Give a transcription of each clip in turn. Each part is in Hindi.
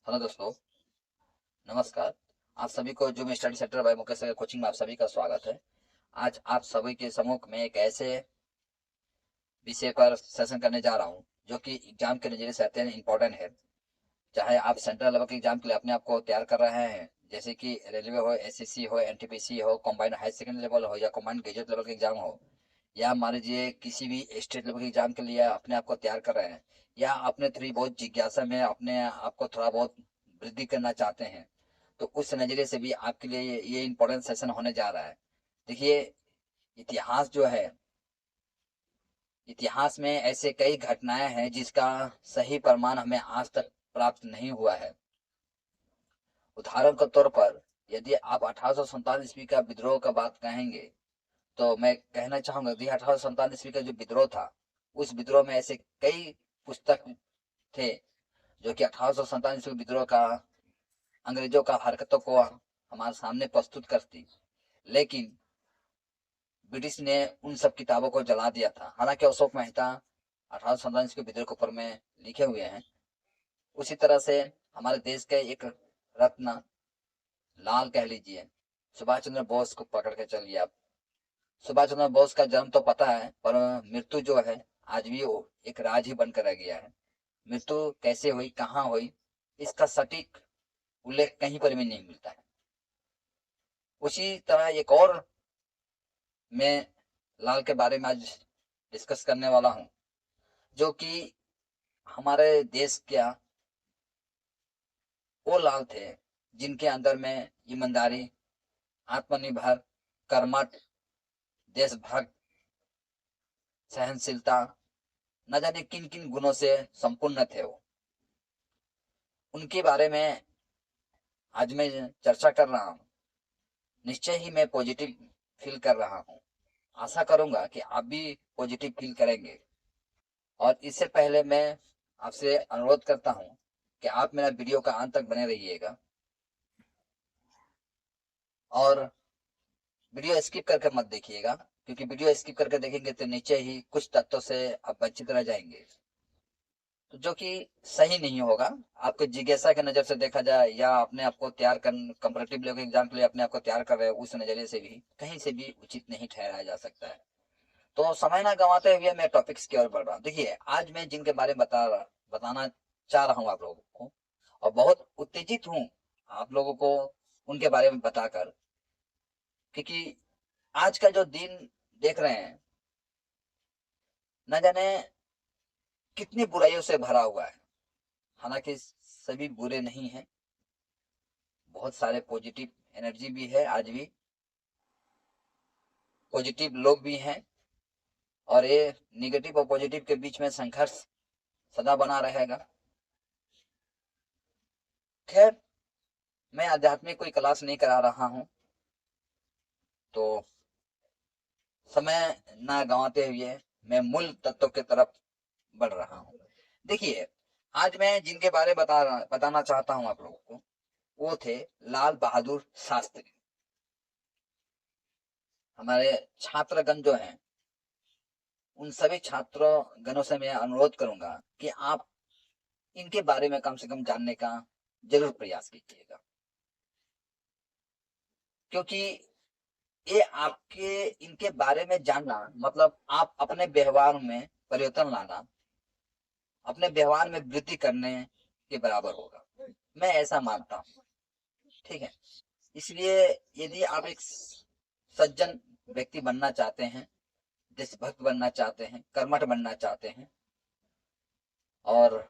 हेलो दोस्तों, नमस्कार। आप सभी को जो मैं study centre by Mukesh Agrawal coaching में आप सभी का स्वागत है। आज आप सभी के सम्मुख में एक ऐसे विषय पर सेशन करने जा रहा हूँ जो कि एग्जाम के नज़रिए से अत्यंत इम्पोर्टेंट है। चाहे आप सेंट्रल लेवल के एग्जाम के लिए अपने आप को तैयार कर रहे हैं, जैसे कि रेलवे हो, एसएससी हो, एनटीपीसी हो, कंबाइंड हायर सेकेंडरी लेवल हो या कंबाइंड ग्रेजुएट लेवल के एग्जाम हो, या मान लीजिए किसी भी स्टेट लेवल के एग्जाम के लिए अपने आप को तैयार कर रहे हैं, या अपने थोड़ी बहुत जिज्ञासा में अपने आप को थोड़ा बहुत वृद्धि करना चाहते हैं, तो उस नज़रिए से भी आपके लिए ये इम्पोर्टेंट सेशन होने जा रहा है। देखिए, इतिहास जो है, इतिहास में ऐसे कई घटनाएं हैं जिसका सही प्रमाण हमें आज तक प्राप्त नहीं हुआ है। उदाहरण के तौर पर यदि आप 1847 ईस्वी का विद्रोह का बात कहेंगे, तो मैं कहना चाहूंगा कि 1847 ईस्वी का जो विद्रोह था, उस विद्रोह में ऐसे कई पुस्तक थे जो कि 1847 ईस्वी विद्रोह का अंग्रेजों का हरकतों को हमारे सामने प्रस्तुत करती, लेकिन ब्रिटिश ने उन सब किताबों को जला दिया था। हालांकि अशोक मेहता 1847 के विद्रोह के ऊपर में लिखे हुए हैं। उसी तरह से हमारे देश के एक रत्न, लाल कह लीजिए, सुभाष चंद्र बोस को पकड़ के चलिए आप। सुभाष चंद्र बोस का जन्म तो पता है, पर मृत्यु जो है आज भी वो एक राज ही बनकर रह गया है। मृत्यु कैसे हुई, कहाँ हुई, इसका सटीक उल्लेख कहीं पर भी नहीं मिलता है। उसी तरह एक और मैं लाल के बारे में आज डिस्कस करने वाला हूँ, जो कि हमारे देश क्या वो लाल थे जिनके अंदर में ईमानदारी, आत्मनिर्भर, कर्मठ, देशभक्त, सहनशीलता, न जाने किन किन गुणों से संपूर्ण थे वो। उनके बारे में आज मैं चर्चा कर रहा हूँ। निश्चय ही मैं पॉजिटिव फील कर रहा हूँ। आशा करूंगा कि आप भी पॉजिटिव फील करेंगे। और इससे पहले मैं आपसे अनुरोध करता हूँ कि आप मेरा वीडियो का अंत तक बने रहिएगा, और वीडियो स्किप करके मत देखिएगा, क्योंकि वीडियो स्किप करके देखेंगे तो नीचे ही कुछ तत्वों से आप वंचित रह जाएंगे, तो जो कि सही नहीं होगा। आपको जिज्ञासा के नजर से देखा जाए, या अपने आप को तैयार कर कंपरेटिव लेवल एग्जाम के लिए अपने आप को तैयार कर रहे हो, उस नजरिए से भी कहीं से भी उचित नहीं ठहराया जा सकता है। तो समय ना गंवाते हुए मैं टॉपिक्स की ओर बढ़ रहा हूँ। देखिए, आज मैं जिनके बारे में बताना चाह रहा हूँ आप लोगों को, और बहुत उत्तेजित हूँ आप लोगों को उनके बारे में बताकर, क्योंकि आज का जो दिन देख रहे हैं, न जाने कितनी बुराइयों से भरा हुआ है। हालांकि सभी बुरे नहीं हैं, बहुत सारे पॉजिटिव एनर्जी भी है, आज भी पॉजिटिव लोग भी हैं, और ये निगेटिव और पॉजिटिव के बीच में संघर्ष सदा बना रहेगा। खैर, मैं आध्यात्मिक कोई क्लास नहीं करा रहा हूँ, तो समय ना गंवाते हुए मैं मूल तत्व की तरफ बढ़ रहा हूँ। देखिए, आज मैं जिनके बारे में बताना चाहता हूँ आप लोगों को, वो थे लाल बहादुर शास्त्री। हमारे छात्रगण जो हैं, उन सभी छात्रों गणों से मैं अनुरोध करूंगा कि आप इनके बारे में कम से कम जानने का जरूर प्रयास कीजिएगा, क्योंकि ये आपके इनके बारे में जानना मतलब आप अपने व्यवहार में परिवर्तन लाना, अपने व्यवहार में वृद्धि करने के बराबर होगा। मैं ऐसा मानता हूँ। ठीक है, इसलिए यदि आप एक सज्जन व्यक्ति बनना चाहते हैं, देशभक्त बनना चाहते हैं, कर्मठ बनना चाहते हैं, और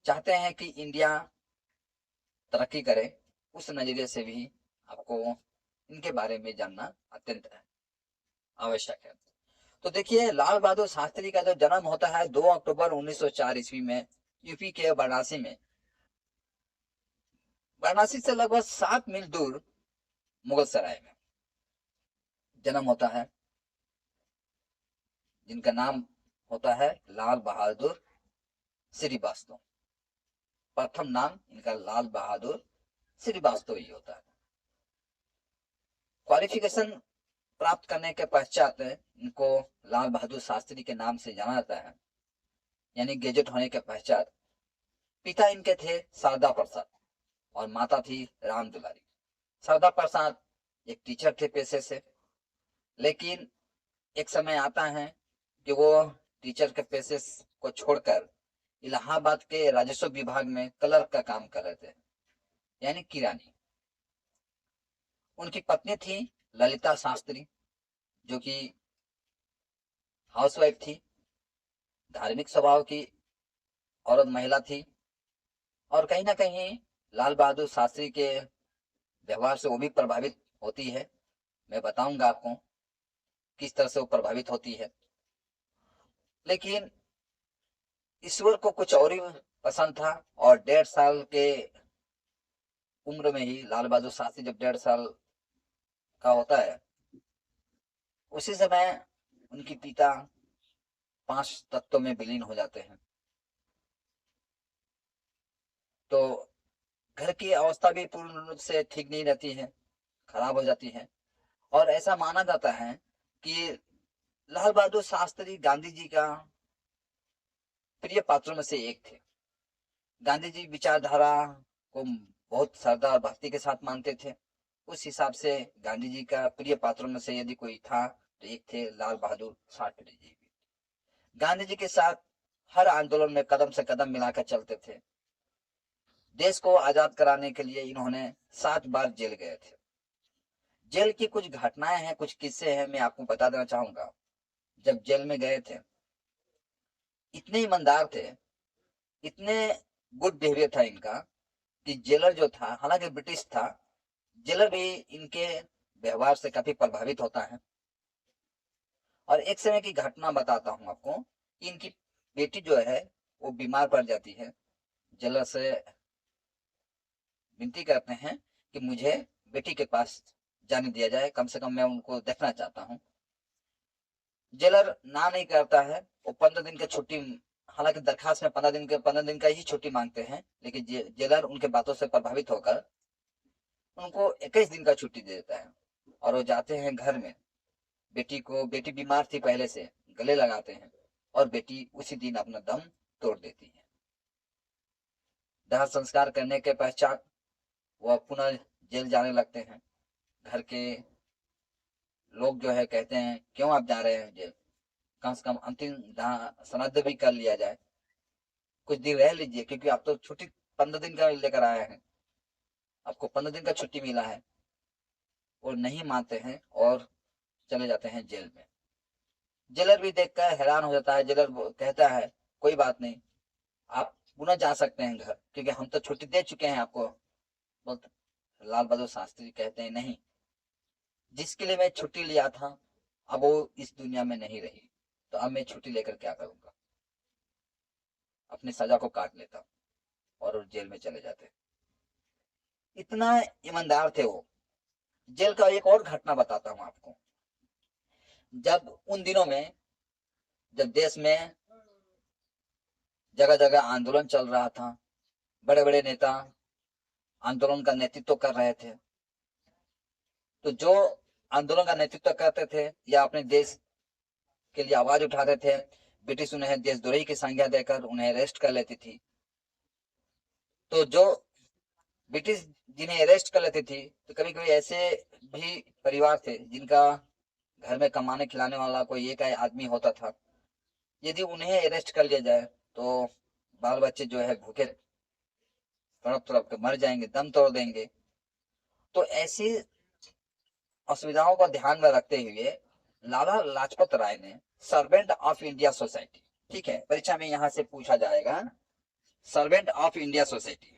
चाहते हैं कि इंडिया तरक्की करे, उस नजरिए से भी आपको इनके बारे में जानना अत्यंत आवश्यक है। तो देखिए, लाल बहादुर शास्त्री का जो जन्म होता है 2 अक्टूबर 1904 ईस्वी में, यूपी के वाराणसी में। वाराणसी से लगभग 7 मील दूर मुगल सराय में जन्म होता है, जिनका नाम होता है लाल बहादुर श्रीवास्तव। प्रथम नाम इनका लाल बहादुर श्रीवास्तव ही होता है। क्वालिफिकेशन प्राप्त करने के पश्चात इनको लाल बहादुर शास्त्री के नाम से जाना जाता है, यानी ग्रेजुएट होने के पश्चात पिता इनके थे शारदा प्रसाद और माता थी राम दुलारी। शारदा प्रसाद एक टीचर थे पेशे से, लेकिन एक समय आता है कि वो टीचर के पेशे को छोड़कर इलाहाबाद के राजस्व विभाग में क्लर्क का काम कर रहे थे, यानी किरानी। उनकी पत्नी थी ललिता शास्त्री, जो कि हाउसवाइफ थी, धार्मिक स्वभाव की औरत महिला थी, और कहीं ना कहीं लाल बहादुर शास्त्री के व्यवहार से वो भी प्रभावित होती है। मैं बताऊंगा आपको किस तरह से वो प्रभावित होती है। लेकिन ईश्वर को कुछ और ही पसंद था, और 1.5 साल के उम्र में ही लाल बहादुर शास्त्री जब 1.5 साल का होता है, उसी समय उनके पिता 5 तत्वों में विलीन हो जाते हैं। तो घर की अवस्था भी पूर्ण रूप से ठीक नहीं रहती है, खराब हो जाती है। और ऐसा माना जाता है कि लाल बहादुर शास्त्री गांधी जी का प्रिय पात्रों में से एक थे। गांधी जी विचारधारा को बहुत श्रद्धा और भक्ति के साथ मानते थे। उस हिसाब से गांधी जी का प्रिय पात्रों में से यदि कोई था तो एक थे लाल बहादुर शास्त्री जी। गांधी जी के साथ हर आंदोलन में कदम से कदम मिलाकर चलते थे। देश को आजाद कराने के लिए इन्होंने 7 बार जेल गए थे। जेल की कुछ घटनाएं हैं, कुछ किस्से हैं, मैं आपको बता देना चाहूंगा। जब जेल में गए थे, इतने ईमानदार थे, इतने गुड बिहेवियर था इनका, कि जेलर जो था, हालांकि ब्रिटिश था, जेलर भी इनके व्यवहार से काफी प्रभावित होता है। और एक समय की घटना बताता हूं आपको कि इनकी बेटी जो है वो बीमार पड़ जाती है। जेलर से विनती करते हैं कि मुझे बेटी के पास जाने दिया जाए, कम से कम मैं उनको देखना चाहता हूँ। जेलर ना नहीं करता है। वो 15 दिन की छुट्टी, हालांकि दरखास्त में 15 दिन का ही छुट्टी मांगते हैं, लेकिन जेलर उनके बातों से प्रभावित होकर उनको 21 दिन का छुट्टी दे देता है, और वो जाते हैं घर में। बेटी बीमार थी पहले से, गले लगाते हैं, और बेटी उसी दिन अपना दम तोड़ देती है। दाह संस्कार करने के पश्चात वह पुनः जेल जाने लगते हैं। घर के लोग जो है कहते हैं, क्यों आप जा रहे हैं जेल, कम से कम अंतिम दाह श्राद्ध भी कर लिया जाए, कुछ दिन रह लीजिए, क्योंकि आप तो छुट्टी 15 दिन का लेकर आए हैं, आपको 15 दिन का छुट्टी मिला है। और नहीं मानते हैं और चले जाते हैं जेल में। जेलर भी देखकर हैरान हो जाता है। जेलर कहता है, कोई बात नहीं, आप पुनः जा सकते हैं घर, क्योंकि हम तो छुट्टी दे चुके हैं आपको। बोलते लाल बहादुर शास्त्री कहते हैं, नहीं, जिसके लिए मैं छुट्टी लिया था अब वो इस दुनिया में नहीं रही, तो अब मैं छुट्टी लेकर क्या करूंगा, अपनी सजा को काट लेता, और जेल में चले जाते। इतना ईमानदार थे वो। जेल का एक और घटना बताता हूं आपको। जब उन दिनों में, जब देश में जगह जगह आंदोलन चल रहा था, बड़े बड़े नेता आंदोलन का नेतृत्व कर रहे थे, तो जो आंदोलन का नेतृत्व करते थे या अपने देश के लिए आवाज उठाते थे, ब्रिटिश उन्हें देशद्रोही की संज्ञा देकर उन्हें अरेस्ट कर लेती थी। तो जो ब्रिटिश जिन्हें अरेस्ट कर लेती थी, तो कभी कभी ऐसे भी परिवार थे जिनका घर में कमाने खिलाने वाला कोई एक आदमी होता था। यदि उन्हें अरेस्ट कर लिया जाए तो बाल बच्चे जो है भूखे तड़प तड़प के मर जाएंगे, दम तोड़ देंगे। तो ऐसी असुविधाओं को ध्यान में रखते हुए लाला लाजपत राय ने सर्वेंट ऑफ इंडिया सोसाइटी, ठीक है, परीक्षा में यहां से पूछा जाएगा, servant of India society,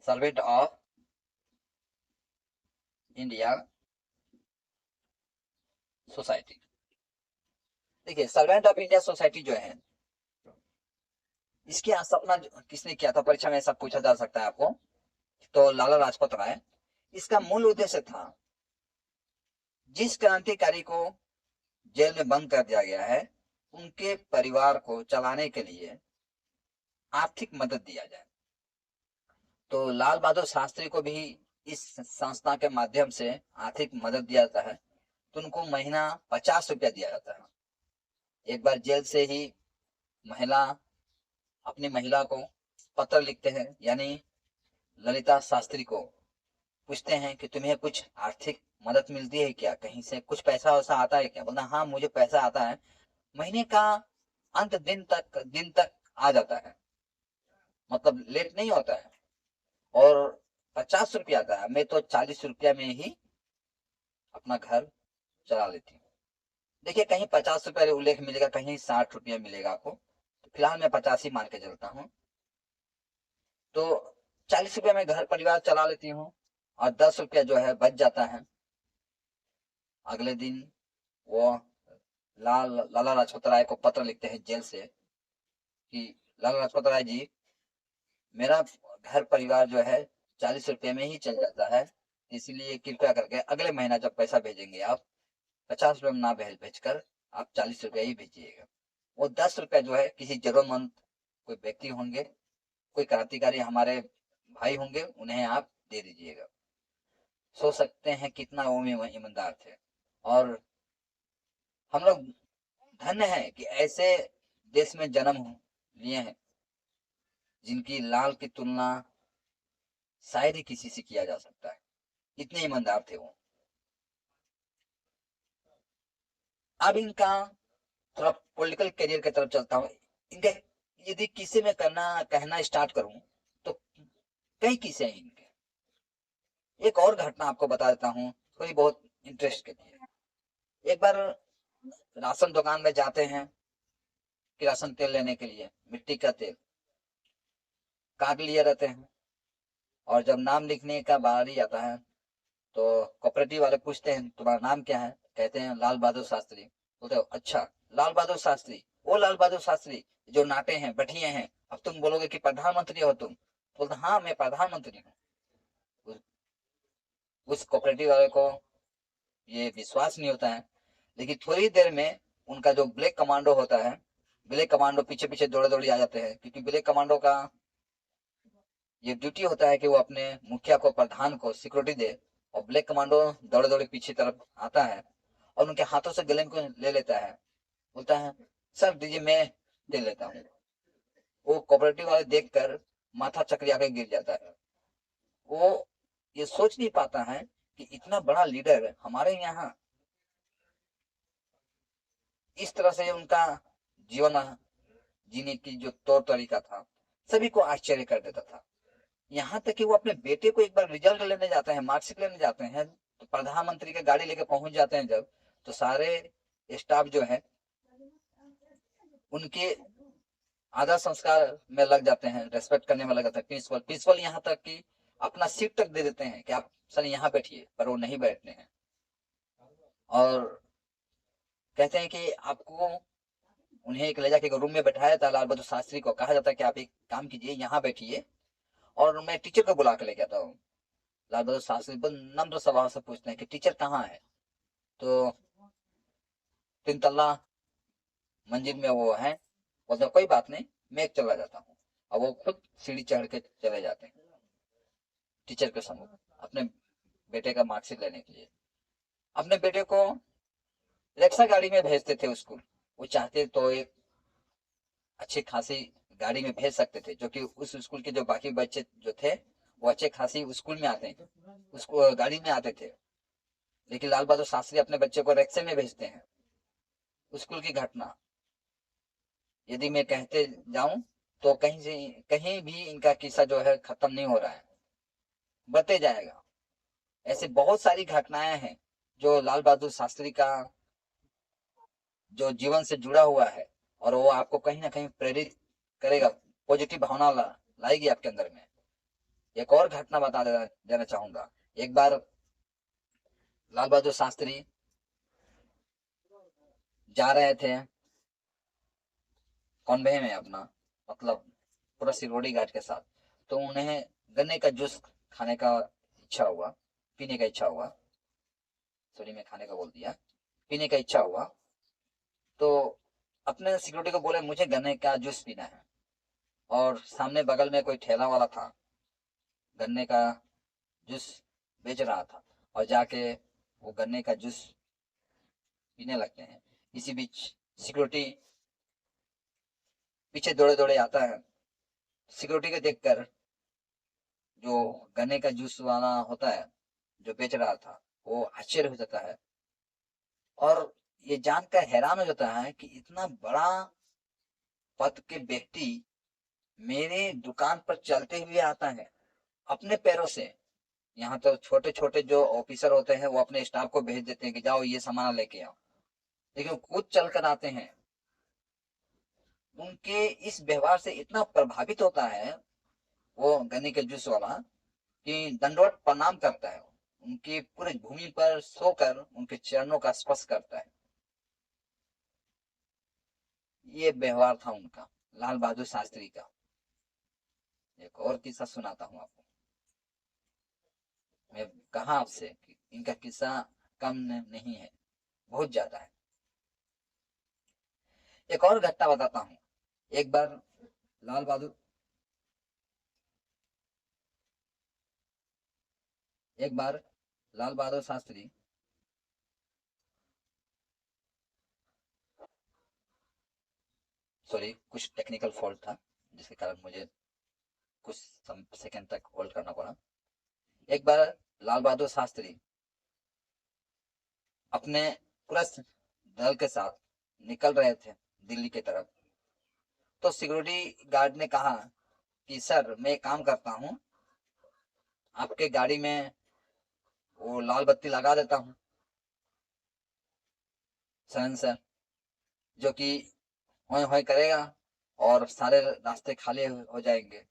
servant of India society. देखिए, सर्वेंट ऑफ इंडिया सोसाइटी जो है, इसकी स्थापना किसने किया था, परीक्षा में ऐसा पूछा जा सकता है आपको। तो लाला लाजपत राय। इसका मूल उद्देश्य था, जिस क्रांतिकारी को जेल में बंद कर दिया गया है, उनके परिवार को चलाने के लिए आर्थिक मदद दिया जाए। तो लाल बहादुर शास्त्री को भी इस संस्था के माध्यम से आर्थिक मदद दिया जाता है। तो उनको महीना 50 रुपया दिया जाता है। एक बार जेल से ही महिला अपनी महिला को पत्र लिखते हैं, यानी ललिता शास्त्री को पूछते हैं कि तुम्हें कुछ आर्थिक मदद मिलती है क्या, कहीं से कुछ पैसा वैसा आता है क्या। बोलता हाँ मुझे पैसा आता है, महीने का अंत दिन तक आ जाता है, मतलब लेट नहीं होता है। और 50 रुपया आता है, मैं तो 40 रुपया में ही अपना घर चला लेती हूँ। देखिए कहीं 50 रुपया उल्लेख मिलेगा, कहीं 60 रुपया मिलेगा आपको, तो फिलहाल मैं 50 ही मान के चलता हूँ। तो 40 रुपया में घर परिवार चला लेती हूँ, और 10 रुपया जो है बच जाता है। अगले दिन वो लाला लाजपत राय को पत्र लिखते हैं जेल से कि लाला लाजपत राय जी, मेरा घर परिवार जो है 40 रुपये में ही चल जाता है, इसलिए कृपया करके अगले महीना जब पैसा भेजेंगे आप 50 रुपये में ना भेजकर आप 40 रुपया ही भेजिएगा। वो 10 रुपया जो है किसी जरूरतमंद कोई व्यक्ति होंगे, कोई क्रांतिकारी हमारे भाई होंगे, उन्हें आप दे दीजिएगा। सोच सकते हैं कितना वो ईमानदार थे। और हम लोग धन्य हैं कि ऐसे देश में जन्म लिए हैं जिनकी लाल की तुलना शायद ही किसी से किया जा सकता है, इतने ईमानदार थे वो। अब इनका थोड़ा पॉलिटिकल करियर की तरफ चलता हूँ। इनके यदि किस्से में कहना स्टार्ट करूं तो कई किस्से हैं इनके। एक और घटना आपको बता देता हूँ, थोड़ी बहुत इंटरेस्ट के लिए। एक बार राशन दुकान में जाते हैं किरासन तेल लेने के लिए, मिट्टी का तेल कार्ड लिए रहते हैं, और जब नाम लिखने का बारी आता है तो कोऑपरेटिव वाले पूछते हैं तुम्हारा नाम क्या है, कहते हैं लाल बहादुर शास्त्री। बोलते हो अच्छा लाल बहादुर शास्त्री, वो लाल बहादुर शास्त्री जो नाटे हैं बैठिए हैं, अब तुम बोलोगे कि प्रधानमंत्री हो तुम। बोलते हाँ मैं प्रधानमंत्री हूँ। उस कोऑपरेटिव वाले को ये विश्वास नहीं होता है, लेकिन थोड़ी देर में उनका जो ब्लैक कमांडो होता है, ब्लैक कमांडो पीछे पीछे दौड़े दौड़े आ जाते हैं, क्योंकि ब्लैक कमांडो का ये ड्यूटी होता है कि वो अपने मुखिया को प्रधान को सिक्योरिटी दे। और ब्लैक कमांडो दौड़े दौड़े पीछे तरफ आता है और उनके हाथों से गले को ले लेता है, बोलता है सर दीजिए मैं दे लेता हूँ। वो कोऑपरेटिव वाले देखकर माथा चकरिया के गिर जाता है। वो ये सोच नहीं पाता है कि इतना बड़ा लीडर हमारे यहाँ इस तरह से उनका जीवन जीने की जो तौर तरीका था सभी को आश्चर्य कर देता था। यहाँ तक कि वो अपने बेटे को एक बार रिजल्ट लेने जाते हैं, मार्कशीट लेने जाते हैं, तो प्रधानमंत्री की गाड़ी लेके पहुंच जाते हैं जब, तो सारे स्टाफ जो है उनके आदर संस्कार में लग जाते हैं, रेस्पेक्ट करने में लग जाते हैं। प्रिंसिपल प्रिंसिपल यहाँ तक कि अपना सीट तक दे देते हैं कि आप सर यहाँ बैठिए, पर वो नहीं बैठते हैं और कहते हैं कि आपको उन्हें एक ले जाके रूम में बैठाया था लाल बहादुर शास्त्री को, कहा जाता है कि आप एक काम कीजिए यहाँ बैठिए और मैं टीचर को बुला के लेके आता हूँ। लाल बहादुर शास्त्री नम्र स्वभाव से पूछते हैं कि टीचर कहाँ है, तो 3 तल्ला मंजिल में वो है। बोलते कोई बात नहीं मैं एक चला जाता हूँ। और वो खुद सीढ़ी चढ़ के चले जाते हैं टीचर के सम्मुख अपने बेटे का मार्कशीट लेने के लिए। अपने बेटे को रिक्शा गाड़ी में भेजते थे स्कूल, वो चाहते तो एक अच्छी खासी गाड़ी में भेज सकते थे, जो कि उस स्कूल के जो बाकी बच्चे जो थे वो अच्छे खासी स्कूल में आते हैं, उसको गाड़ी में आते थे, लेकिन लाल बहादुर शास्त्री अपने बच्चे को रिक्शे में भेजते हैं। स्कूल की घटना यदि मैं कहते जाऊं तो कहीं भी इनका किस्सा जो है खत्म नहीं हो रहा है, बढ़ते जाएगा। ऐसे बहुत सारी घटनाएं हैं जो लाल बहादुर शास्त्री का जो जीवन से जुड़ा हुआ है, और वो आपको कहीं ना कहीं प्रेरित करेगा, पॉजिटिव भावना लाएगी आपके अंदर में। एक और घटना बता देना चाहूंगा। एक बार लाल बहादुर शास्त्री जा रहे थे कॉन्वे में अपना, मतलब पूरा सिरोड़ी घाट के साथ, तो उन्हें गन्ने का जूस खाने का इच्छा हुआ, पीने का इच्छा हुआ, सॉरी मैं खाने का बोल दिया, पीने का इच्छा हुआ। तो अपने सिक्योरिटी को बोले मुझे गन्ने का जूस पीना है, और सामने बगल में कोई ठेला वाला था गन्ने का जूस बेच रहा था, और जाके वो गन्ने का जूस पीने लगते हैं। इसी बीच सिक्योरिटी पीछे दौड़े दौड़े आता है सिक्योरिटी को देखकर जो गन्ने का जूस वाला होता है जो बेच रहा था वो आश्चर्य हो जाता है और ये जानकर हैरान हो जाता है कि इतना बड़ा पद के व्यक्ति मेरे दुकान पर चलते हुए आता है अपने पैरों से। यहाँ तो छोटे छोटे जो ऑफिसर होते हैं वो अपने स्टाफ को भेज देते हैं कि जाओ ये सामान लेके आओ, लेकिन खुद चलकर आते हैं। उनके इस व्यवहार से इतना प्रभावित होता है वो गन्ने के जूस वाला कि दंडवत प्रणाम करता है, उनकी पूरी भूमि पर सोकर उनके चरणों का स्पर्श करता है। ये व्यवहार था उनका, लाल बहादुर शास्त्री का। एक और किस्सा सुनाता हूँ आपको। मैं कहा आपसे कि इनका किस्सा कम नहीं है, बहुत ज्यादा है। एक और घटना बताता हूँ। एक बार लाल बहादुर एक बार लाल बहादुर शास्त्री सॉरी कुछ टेक्निकल फॉल्ट था जिसके कारण मुझे कुछ सेकंड तक होल्ड करना पड़ा। एक बार लाल बहादुर शास्त्री अपने पूरा दल के साथ निकल रहे थे दिल्ली की तरफ। तो सिक्योरिटी गार्ड ने कहा कि सर मैं काम करता हूँ, आपके गाड़ी में वो लाल बत्ती लगा देता हूँ सर, जो कि होय होय करेगा और सारे रास्ते खाली हो जाएंगे।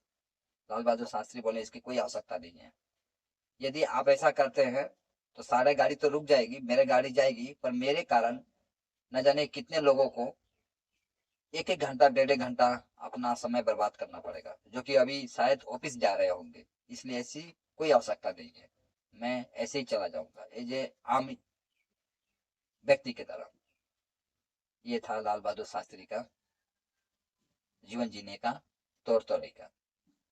लाल बहादुर शास्त्री बोले इसकी कोई आवश्यकता नहीं है, यदि आप ऐसा करते हैं तो सारे गाड़ी तो रुक जाएगी, मेरे गाड़ी जाएगी, पर मेरे कारण न जाने कितने लोगों को एक एक घंटा डेढ़ घंटा अपना समय बर्बाद करना पड़ेगा, जो कि अभी शायद ऑफिस जा रहे होंगे। इसलिए ऐसी कोई आवश्यकता नहीं है, मैं ऐसे ही चला जाऊंगा एज ए आम व्यक्ति की तरह। ये था लाल बहादुर शास्त्री का जीवन जीने का तौर तरीका।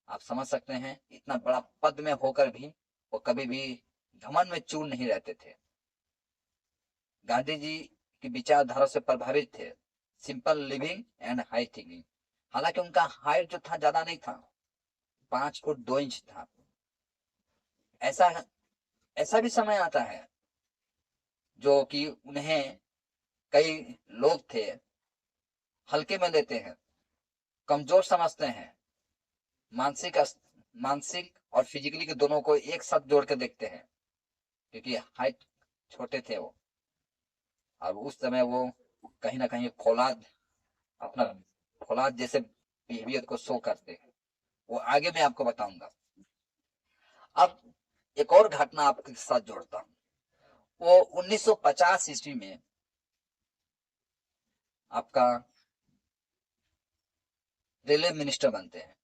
आप समझ सकते हैं इतना बड़ा पद में होकर भी वो कभी भी घमंड में चूर नहीं रहते थे। गांधी जी की विचारधारा से प्रभावित थे, simple living and high thinking. हालांकि उनका हाइट जो था ज्यादा नहीं था, 5 फुट 2 इंच था। ऐसा ऐसा भी समय आता है जो कि उन्हें कई लोग थे हल्के में लेते हैं, कमजोर समझते हैं, मानसिक मानसिक और फिजिकली के दोनों को एक साथ जोड़ के देखते हैं, क्योंकि हाइट छोटे थे वो। और उस समय वो कहीं ना कहीं फौलाद, अपना फौलाद जैसे बिहेवियर को शो करते हैं। वो आगे मैं आपको बताऊंगा। अब एक और घटना आपके साथ जोड़ता हूँ। वो 1950 ईस्वी में आपका रेलवे मिनिस्टर बनते हैं।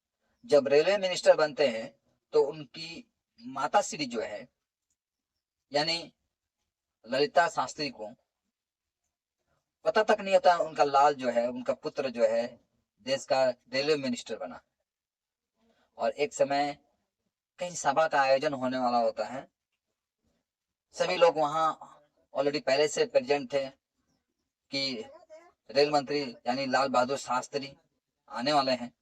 जब रेलवे मिनिस्टर बनते हैं तो उनकी माता श्री जो है यानी ललिता शास्त्री को पता तक नहीं होता उनका लाल जो है, उनका पुत्र जो है देश का रेलवे मिनिस्टर बना। और एक समय कहीं सभा का आयोजन होने वाला होता है, सभी लोग वहां ऑलरेडी पहले से प्रेजेंट थे कि रेल मंत्री यानी लाल बहादुर शास्त्री आने वाले हैं।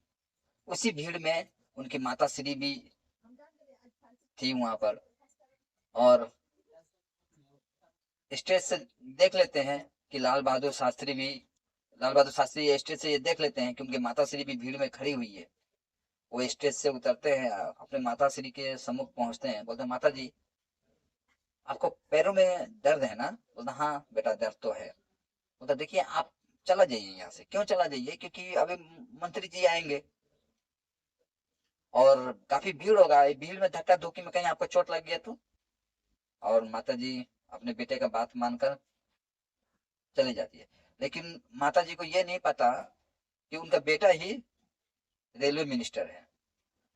उसी भीड़ में उनकी माता श्री भी थी वहां पर। और स्टेज से देख लेते हैं कि लाल बहादुर शास्त्री स्टेज से ये देख लेते हैं कि उनकी माता श्री भी भीड़ में खड़ी हुई है। वो स्टेज से उतरते हैं, अपने माता श्री के सम्मुख पहुंचते हैं, बोलते हैं माता जी आपको पैरों में दर्द है ना? बोलता हाँ बेटा दर्द तो है। बोलता देखिए आप चला जाइए यहाँ से। क्यों चला जाइए? क्योंकि अभी मंत्री जी आएंगे और काफी भीड़ होगा, भीड़ में धक्का धुक्की में कहीं आपको चोट लग गया तो। और माता जी अपने बेटे का बात मानकर चली जाती है। लेकिन माता जी को ये नहीं पता कि उनका बेटा ही रेलवे मिनिस्टर है,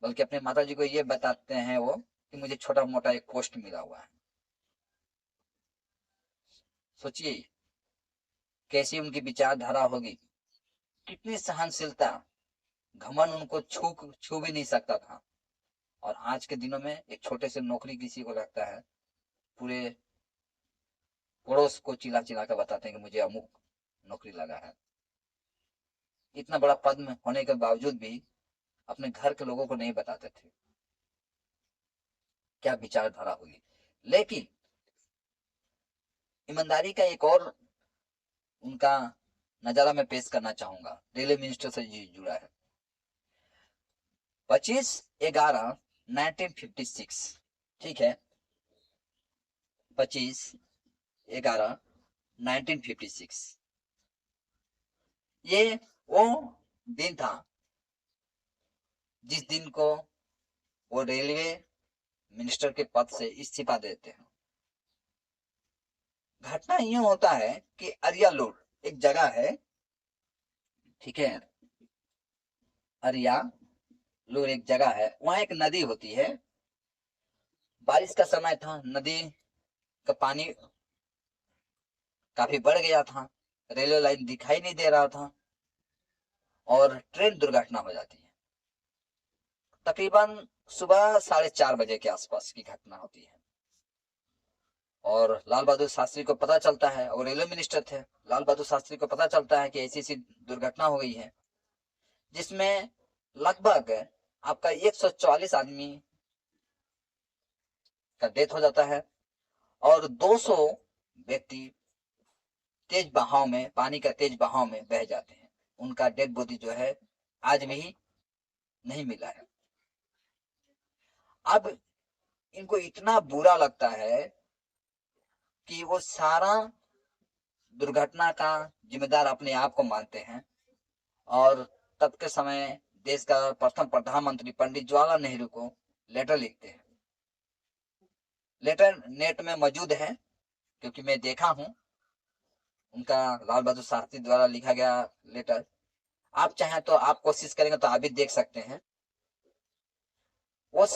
बल्कि अपने माता जी को ये बताते हैं वो कि मुझे छोटा मोटा एक पोस्ट मिला हुआ है। सोचिए कैसी उनकी विचारधारा होगी, कितनी सहनशीलता। घमंड उनको छू भी नहीं सकता था। और आज के दिनों में एक छोटे से नौकरी किसी को लगता है, पूरे पड़ोस को चिल्ला चिल्ला कर बताते हैं कि मुझे अमुक नौकरी लगा है। इतना बड़ा पद में होने के बावजूद भी अपने घर के लोगों को नहीं बताते थे क्या विचारधारा होगी। लेकिन ईमानदारी का एक और उनका नजारा मैं पेश करना चाहूंगा, रेलवे मिनिस्टर से जुड़ा है। 25/11/1956, ठीक है, 25/11/1956, ये वो दिन था जिस दिन को वो रेलवे मिनिस्टर के पद से इस्तीफा देते हैं। घटना यूं होता है कि अरियालूर एक जगह है, ठीक है, अरियालूर एक जगह है, वहां एक नदी होती है। बारिश का समय था, नदी का पानी काफी बढ़ गया था, रेलवे लाइन दिखाई नहीं दे रहा था और ट्रेन दुर्घटना हो जाती है। तकरीबन सुबह 4:30 बजे के आसपास की घटना होती है और लाल बहादुर शास्त्री को पता चलता है, और रेलवे मिनिस्टर थे, लाल बहादुर शास्त्री को पता चलता है कि ऐसी ऐसी दुर्घटना हो गई है जिसमें लगभग आपका 144 आदमी का डेथ हो जाता है और 200 व्यक्ति तेज बहाव में, पानी का तेज बहाव में बह जाते हैं। उनका डेड बॉडी जो है आज भी नहीं मिला है। अब इनको इतना बुरा लगता है कि वो सारा दुर्घटना का जिम्मेदार अपने आप को मानते हैं और तब के समय देश का प्रथम प्रधानमंत्री पंडित जवाहरलाल नेहरू को लेटर लिखते हैं। लेटर नेट में मौजूद है क्योंकि मैं देखा हूं उनका, लाल बहादुर शास्त्री द्वारा लिखा गया लेटर। आप चाहें तो, आप कोशिश करेंगे तो आप भी देख सकते हैं। वो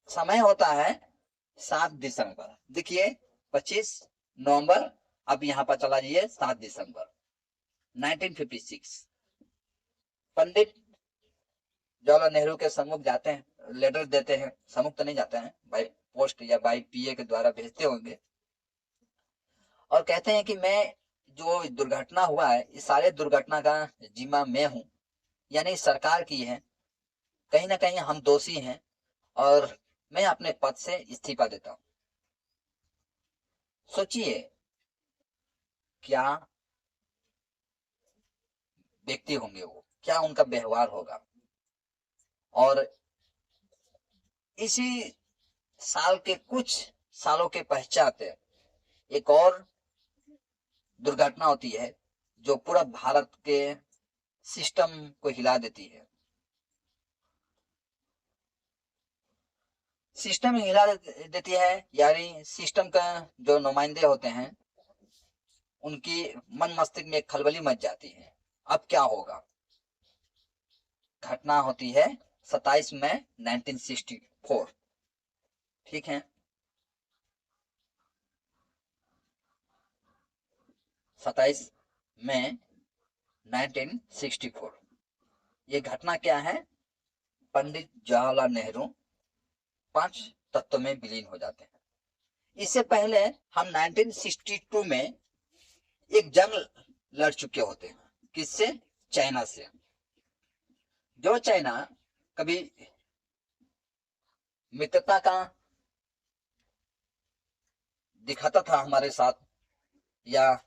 समय होता है 7 दिसंबर, देखिए 25 नवंबर, अब यहाँ पर चला जाइए 7 दिसंबर 1956। पंडित जवाहरलाल नेहरू के सम्मुख जाते हैं, लेटर देते हैं, सम्मुख तो नहीं जाते हैं, बाई पोस्ट या बाई पीए के द्वारा भेजते होंगे, और कहते हैं कि मैं जो दुर्घटना हुआ है इस सारे दुर्घटना का जिम्मा मैं हूं, यानी सरकार की है, कहीं ना कहीं हम दोषी हैं और मैं अपने पद से इस्तीफा देता हूं। सोचिए क्या व्यक्ति होंगे वो, क्या उनका व्यवहार होगा। और इसी साल के कुछ सालों के पश्चात एक और दुर्घटना होती है जो पूरा भारत के सिस्टम को हिला देती है। सिस्टम हिला देती है यानी सिस्टम का जो नुमाइंदे होते हैं उनकी मन मस्तिष्क में खलबली मच जाती है। अब क्या होगा। घटना होती है 27 मई 1964, ठीक है, 27 मई 1964। ये घटना क्या है, पंडित जवाहरलाल नेहरू 5 तत्वों में विलीन हो जाते हैं। इससे पहले हम 1962 में एक जंग लड़ चुके होते हैं, किससे, चाइना से। जो चाइना कभी मित्रता का दिखाता था हमारे साथ या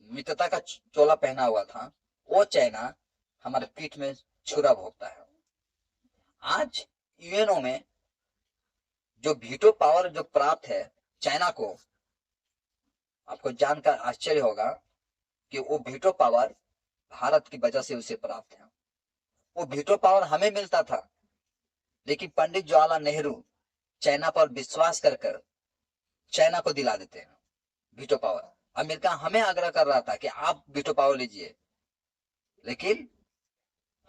मित्रता का चोला पहना हुआ था, वो चाइना हमारे पीठ में छुरा भोगता है। आज यूएनओ में जो वीटो पावर जो प्राप्त है चाइना को, आपको जानकर आश्चर्य होगा कि वो वीटो पावर भारत की वजह से उसे प्राप्त है। वो वीटो पावर हमें मिलता था, लेकिन पंडित जवाहरलाल नेहरू चाइना पर विश्वास कर कर चाइना को दिला देते हैं वीटो पावर। अमेरिका हमें आग्रह कर रहा था कि आप वीटो पावर लीजिए, लेकिन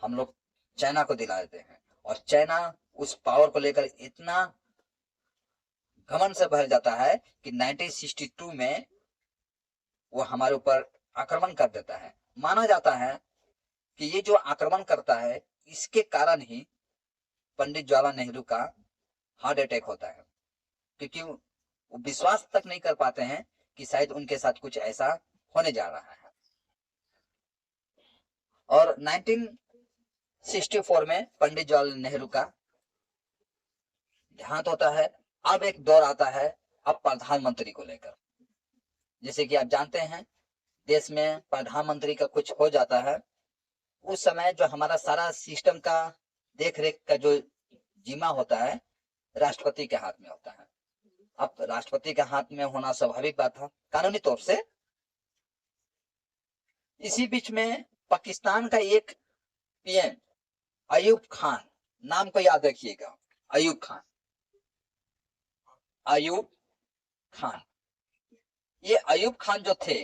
हम लोग चाइना को दिला देते हैं और चाइना उस पावर को लेकर इतना घमंड से भर जाता है कि 1962 में वो हमारे ऊपर आक्रमण कर देता है। माना जाता है कि ये जो आक्रमण करता है इसके कारण ही पंडित जवाहरलाल नेहरू का हार्ट अटैक होता है, क्योंकि वो विश्वास तक नहीं कर पाते हैं कि शायद उनके साथ कुछ ऐसा होने जा रहा है। और 1964 में पंडित जवाहरलाल नेहरू का देहांत होता है। अब एक दौर आता है अब प्रधानमंत्री को लेकर। जैसे कि आप जानते हैं देश में प्रधानमंत्री का कुछ हो जाता है, उस समय जो हमारा सारा सिस्टम का देख रेख का जो जिम्मा होता है राष्ट्रपति के हाथ में होता है। अब राष्ट्रपति के हाथ में होना स्वाभाविक बात था कानूनी तौर से। इसी बीच में पाकिस्तान का एक पीएम अयूब खान, नाम को याद रखिएगा, अयूब खान, अयूब खान। ये अयूब खान जो थे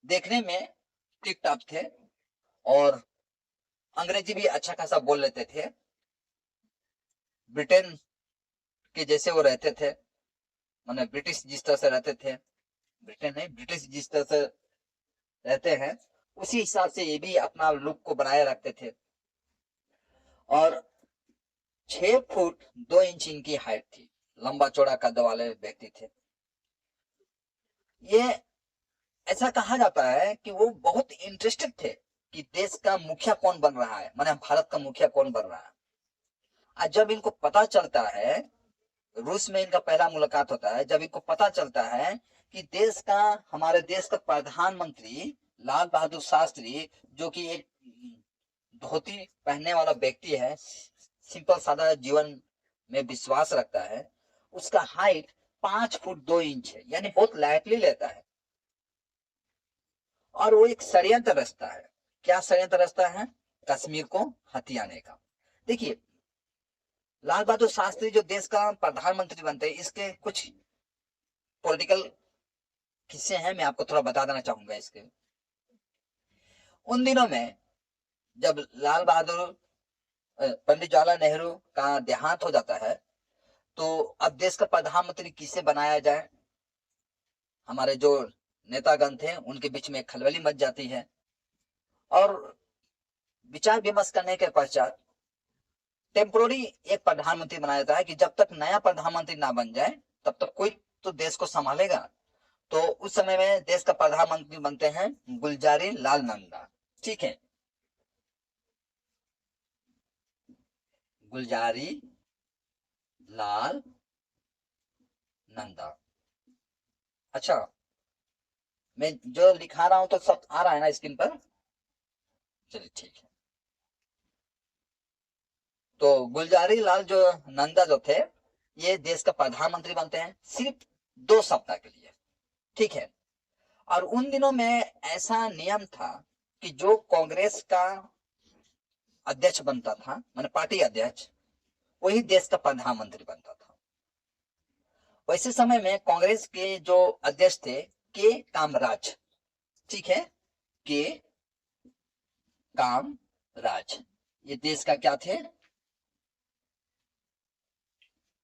देखने में टिप टॉप थे और अंग्रेजी भी अच्छा खासा बोल लेते थे। ब्रिटेन के जैसे वो रहते थे, माने ब्रिटिश जिस तरह से रहते थे, ब्रिटेन नहीं ब्रिटिश जिस तरह से रहते हैं उसी हिसाब से ये भी अपना लुक को बनाए रखते थे। और 6 फुट 2 इंच इनकी हाइट थी, लंबा चौड़ा कद वाले व्यक्ति थे। ये ऐसा कहा जाता है कि वो बहुत इंटरेस्टेड थे कि देश का मुखिया कौन बन रहा है, माने भारत का मुखिया कौन बन रहा है। आज जब इनको पता चलता है, रूस में इनका पहला मुलाकात होता है, जब इनको पता चलता है कि देश का, हमारे देश का प्रधानमंत्री लाल बहादुर शास्त्री, जो कि एक धोती पहनने वाला व्यक्ति है, सिंपल सादा जीवन में विश्वास रखता है, उसका हाइट 5 फुट 2 इंच है, यानी बहुत लाइटली लेता है। और वो एक षड्यंत्र रचता है। क्या षड्यंत्र रचता है? कश्मीर को हथियाने का। देखिए लाल बहादुर शास्त्री जो देश का प्रधानमंत्री बनते हैं, इसके कुछ पॉलिटिकल किस्से हैं, मैं आपको थोड़ा बता देना चाहूंगा इसके। उन दिनों में जब लाल बहादुर पंडित जवाहरलाल नेहरू का देहांत हो जाता है, तो अब देश का प्रधानमंत्री किसे बनाया जाए। हमारे जो नेतागण थे उनके बीच में खलबली मच जाती है और विचार विमर्श करने के पश्चात टेम्पोररी एक प्रधानमंत्री बनाया जाता है कि जब तक नया प्रधानमंत्री ना बन जाए तब तक कोई तो देश को संभालेगा। तो उस समय में देश का प्रधानमंत्री बनते हैं गुलजारी लाल नंदा। ठीक है, गुलजारी लाल नंदा। अच्छा, मैं जो लिखा रहा हूं तो सब आ रहा है ना स्क्रीन पर? चलिए ठीक है। तो गुलजारी लाल जो नंदा जो थे, ये देश का प्रधानमंत्री बनते हैं सिर्फ 2 सप्ताह के लिए। ठीक है। और उन दिनों में ऐसा नियम था कि जो कांग्रेस का अध्यक्ष बनता था, माने पार्टी अध्यक्ष, वही देश का प्रधानमंत्री बनता था। वैसे समय में कांग्रेस के जो अध्यक्ष थे के कामराज। ठीक है, के कामराज, ये देश का क्या थे?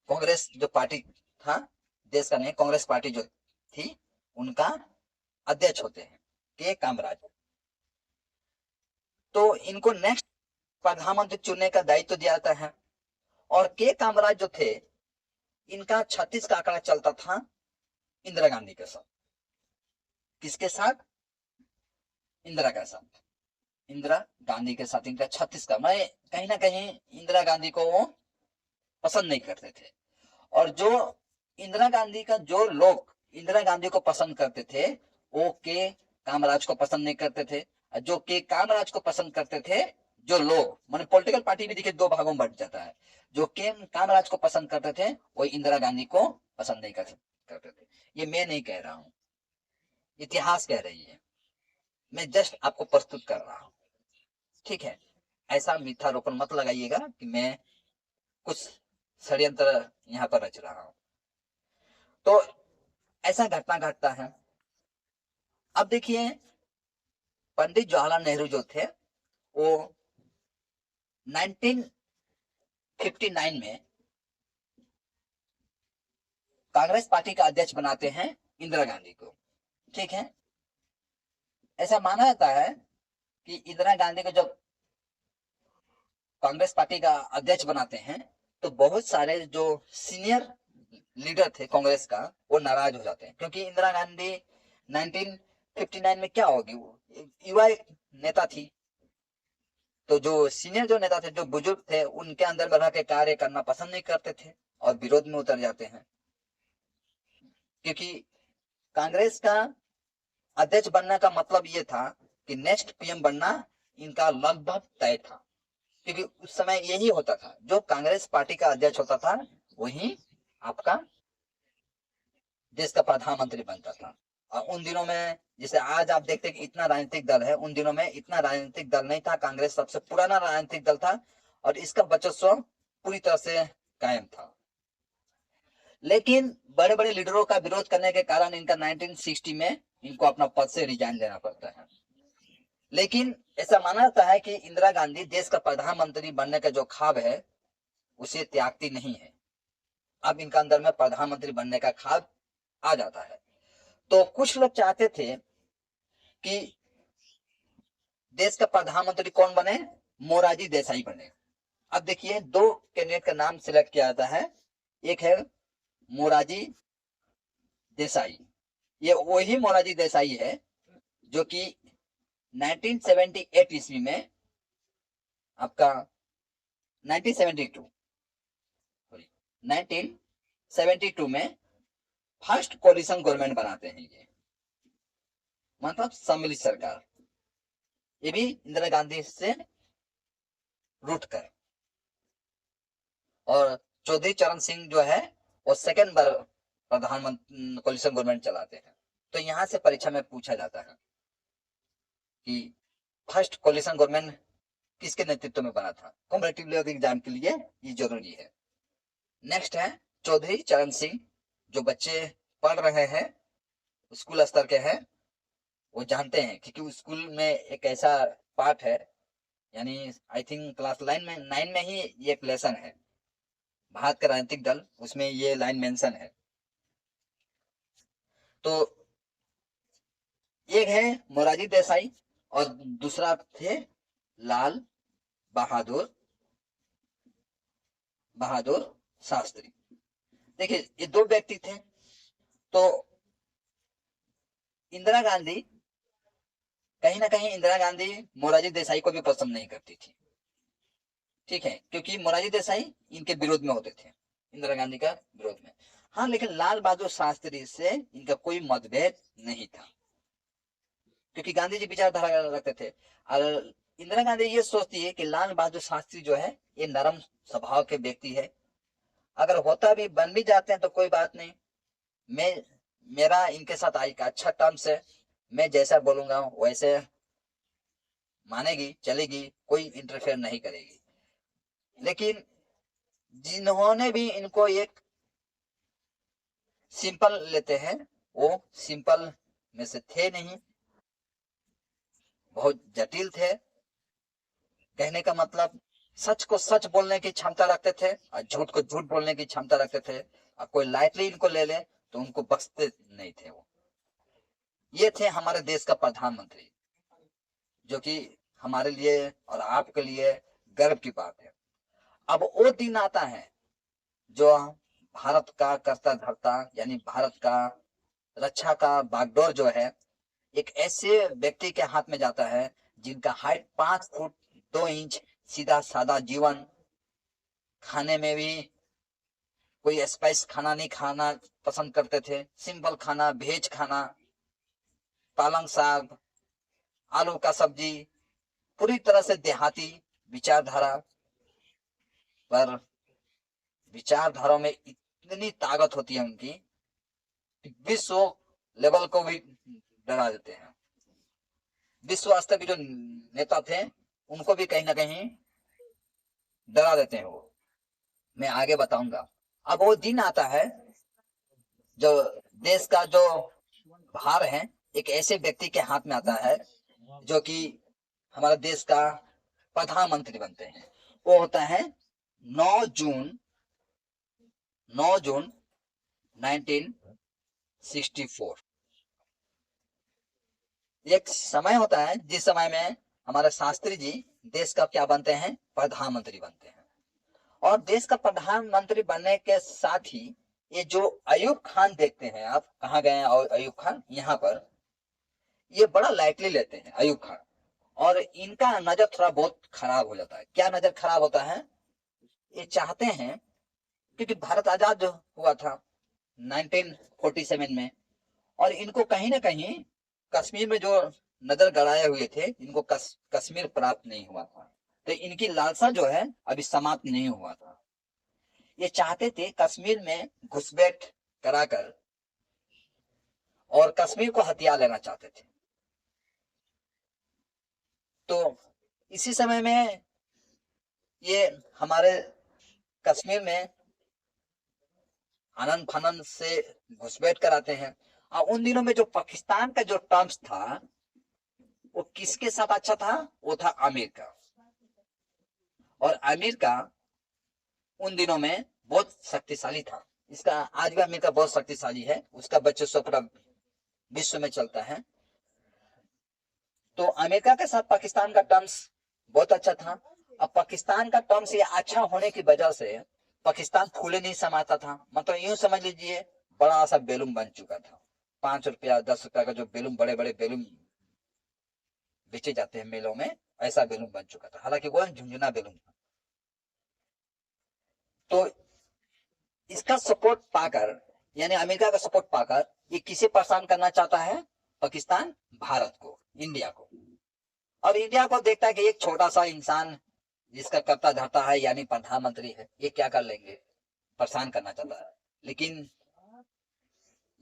कांग्रेस जो पार्टी था, देश का नहीं, कांग्रेस पार्टी जो थी उनका अध्यक्ष होते हैं के कामराज। तो इनको नेक्स्ट प्रधानमंत्री चुनने का दायित्व दिया जाता है। और के कामराज जो थे, इनका 36 का आंकड़ा चलता था इंदिरा गांधी के साथ। किसके साथ? इंदिरा के साथ, इंदिरा गांधी के साथ इनका 36 का। मैं कहीं ना कहीं इंदिरा गांधी को वो पसंद नहीं करते थे। और जो इंदिरा गांधी का, जो लोग इंदिरा गांधी को पसंद करते थे वो के कामराज को पसंद नहीं करते थे। जो के कामराज को पसंद करते थे, जो लोग, माने पॉलिटिकल पार्टी भी देखिए 2 भागों में बंट जाता है। जो के कामराज को पसंद करते थे वो इंदिरा गांधी को पसंद नहीं करते थे। ये मैं नहीं कह रहा हूं, इतिहास कह रही है, मैं जस्ट आपको प्रस्तुत कर रहा हूं। ठीक है, ऐसा मिथ्यारोपण मत लगाइएगा कि मैं कुछ षड्यंत्र यहाँ पर रच रहा हूं। तो ऐसा घटना घटता है। अब देखिए पंडित जवाहरलाल नेहरू जो थे वो 1959 में कांग्रेस पार्टी का अध्यक्ष बनाते हैं इंदिरा गांधी को। ठीक है, ऐसा माना जाता है कि इंदिरा गांधी को जब कांग्रेस पार्टी का अध्यक्ष बनाते हैं तो बहुत सारे जो सीनियर लीडर थे कांग्रेस का वो नाराज हो जाते हैं, क्योंकि इंदिरा गांधी 1959 में क्या होगी, वो युवा नेता थी, तो जो सीनियर जो नेता थे, जो बुजुर्ग थे, उनके अंदर में रह के कार्य करना पसंद नहीं करते थे और विरोध में उतर जाते हैं, क्योंकि कांग्रेस का अध्यक्ष बनने का मतलब ये था कि नेक्स्ट पीएम बनना इनका लगभग तय था, क्योंकि उस समय यही होता था, जो कांग्रेस पार्टी का अध्यक्ष होता था वही आपका देश का प्रधानमंत्री बनता था। और उन दिनों में, जैसे आज आप देखते हैं कि इतना राजनीतिक दल है, उन दिनों में इतना राजनीतिक दल नहीं था। कांग्रेस सबसे पुराना राजनीतिक दल था और इसका वर्चस्व पूरी तरह से कायम था। लेकिन बड़े बड़े लीडरों का विरोध करने के कारण इनका 1960 में इनको अपना पद से रिजाइन देना पड़ता है। लेकिन ऐसा माना जाता है कि इंदिरा गांधी देश का प्रधानमंत्री बनने का जो ख्वाब है उसे त्यागती नहीं है। अब इनका अंदर में प्रधानमंत्री बनने का ख्वाब आ जाता है। तो कुछ लोग चाहते थे कि देश का प्रधानमंत्री कौन बने, मोरारजी देसाई बने। अब देखिए, दो कैंडिडेट का नाम सिलेक्ट किया जाता है। एक है मोरारजी देसाई, ये वही मोरारजी देसाई है जो कि 1978 ईस्वी में आपका 1972 में फर्स्ट कोलिशन गवर्नमेंट बनाते हैं। ये मतलब सम्मिलित सरकार, ये भी इंदिरा गांधी से रूट कर। और चौधरी चरण सिंह जो है वो सेकेंड बार प्रधानमंत्री कोलिशन गवर्नमेंट चलाते हैं। तो यहां से परीक्षा में पूछा जाता है कि फर्स्ट कोलिशन गवर्नमेंट किसके नेतृत्व में बना था। कॉम्पिटिटिव एग्जाम के लिए ये जरूरी है। नेक्स्ट है चौधरी चरण सिंह। जो बच्चे पढ़ रहे हैं, स्कूल स्तर के हैं, वो जानते हैं, क्योंकि स्कूल में एक ऐसा पार्ट है, यानी आई थिंक क्लास 9 में ही ये एक लेसन है, भारत का राजनीतिक दल, उसमें ये लाइन मेंशन है। तो एक है मोरारजी देसाई और दूसरा थे लाल बहादुर शास्त्री। देखिए, ये दो व्यक्ति थे। तो इंदिरा गांधी, कहीं ना कहीं इंदिरा गांधी मोरारजी देसाई को भी पसंद नहीं करती थी, ठीक है, क्योंकि मोरारजी देसाई इनके विरोध में होते थे, इंदिरा गांधी का विरोध में। हाँ, लेकिन लाल बहादुर शास्त्री से इनका कोई मतभेद नहीं था, क्योंकि गांधी जी विचारधारा रखते थे। और इंदिरा गांधी ये सोचती है कि लाल बहादुर शास्त्री जो है ये नरम स्वभाव के व्यक्ति है, अगर होता भी बन भी जाते हैं तो कोई बात नहीं, मैं मेरा इनके साथ एक अच्छा टर्म्स है, मैं जैसा बोलूंगा वैसे मानेगी, चलेगी, कोई इंटरफेयर नहीं करेगी। लेकिन जिन्होंने भी इनको एक सिंपल लेते हैं, वो सिंपल में से थे नहीं, बहुत जटिल थे। कहने का मतलब, सच को सच बोलने की क्षमता रखते थे और झूठ को झूठ बोलने की क्षमता रखते थे। और कोई लाइटली इनको ले ले तो उनको बख्शते नहीं थे वो। ये थे हमारे देश का प्रधानमंत्री, जो कि हमारे लिए और आपके लिए गर्व की बात है। अब वो दिन आता है जो भारत का कर्ता धर्ता, यानी भारत का रक्षा का बागडोर जो है, एक ऐसे व्यक्ति के हाथ में जाता है जिनका हाइट 5 फुट 2 इंच, सीधा सादा जीवन, खाने में भी कोई स्पाइस खाना नहीं खाना पसंद करते थे, सिंपल खाना, भेज खाना, पालंग साग, आलू का सब्जी, पूरी तरह से देहाती विचारधारा। पर विचारधारा में इतनी ताकत होती है उनकी, विश्व लेवल को भी डरा देते हैं। विश्व स्तर के जो नेता थे उनको भी कहीं ना कहीं डरा देते हैं वो, मैं आगे बताऊंगा। अब वो दिन आता है जो देश का जो भार है एक ऐसे व्यक्ति के हाथ में आता है जो कि हमारा देश का प्रधानमंत्री बनते हैं। वो होता है 9 जून 1964। एक समय होता है जिस समय में हमारे शास्त्री जी देश का क्या बनते हैं, प्रधानमंत्री बनते हैं। और देश का प्रधानमंत्री बनने के साथ ही ये जो अयूब खान देखते हैं, आप कहाँ गए हैं, और अयूब खान यहाँ पर, ये बड़ा लाइटली लेते हैं अयूब खान। और इनका नजर थोड़ा बहुत खराब हो जाता है। क्या नजर खराब होता है? ये चाहते हैं, क्योंकि भारत आजाद हुआ था 1947 में, और इनको कहीं ना कहीं कश्मीर में जो नजर गड़ाए हुए थे, इनको कश्मीर प्राप्त नहीं हुआ था। तो इनकी लालसा जो है अभी समाप्त नहीं हुआ था। ये चाहते थे कश्मीर में घुसपैठ कराकर और कश्मीर को हथिया लेना चाहते थे। तो इसी समय में ये हमारे कश्मीर में आनंद फानंद से घुसपैठ कराते हैं। और उन दिनों में जो पाकिस्तान का जो टर्म्स था वो किसके साथ अच्छा था? वो था अमेरिका। और अमेरिका उन दिनों में बहुत शक्तिशाली था। इसका आज भी अमेरिका बहुत शक्तिशाली है, उसका वर्चस्व पूरा विश्व में चलता है। तो अमेरिका के साथ पाकिस्तान का टर्म्स बहुत अच्छा था। अब पाकिस्तान का टर्म्स ये अच्छा होने की वजह से पाकिस्तान फूले नहीं समाता था। मतलब यूं समझ लीजिए बड़ा सा बैलून बन चुका था। 5 रुपया 10 रुपया का जो बैलून, बड़े बड़े बैलून बेचे जाते हैं मेलों में, ऐसा बैलून बन चुका था। हालांकि वो झुंझुना बैलून था। तो इसका सपोर्ट पाकर, यानी अमेरिका का सपोर्ट पाकर, ये किसे परेशान करना चाहता है? पाकिस्तान भारत को, इंडिया को। और इंडिया को देखता है कि एक छोटा सा इंसान जिसका करता धरता है यानी प्रधानमंत्री है, ये क्या कर लेंगे, परेशान करना चाहता है। लेकिन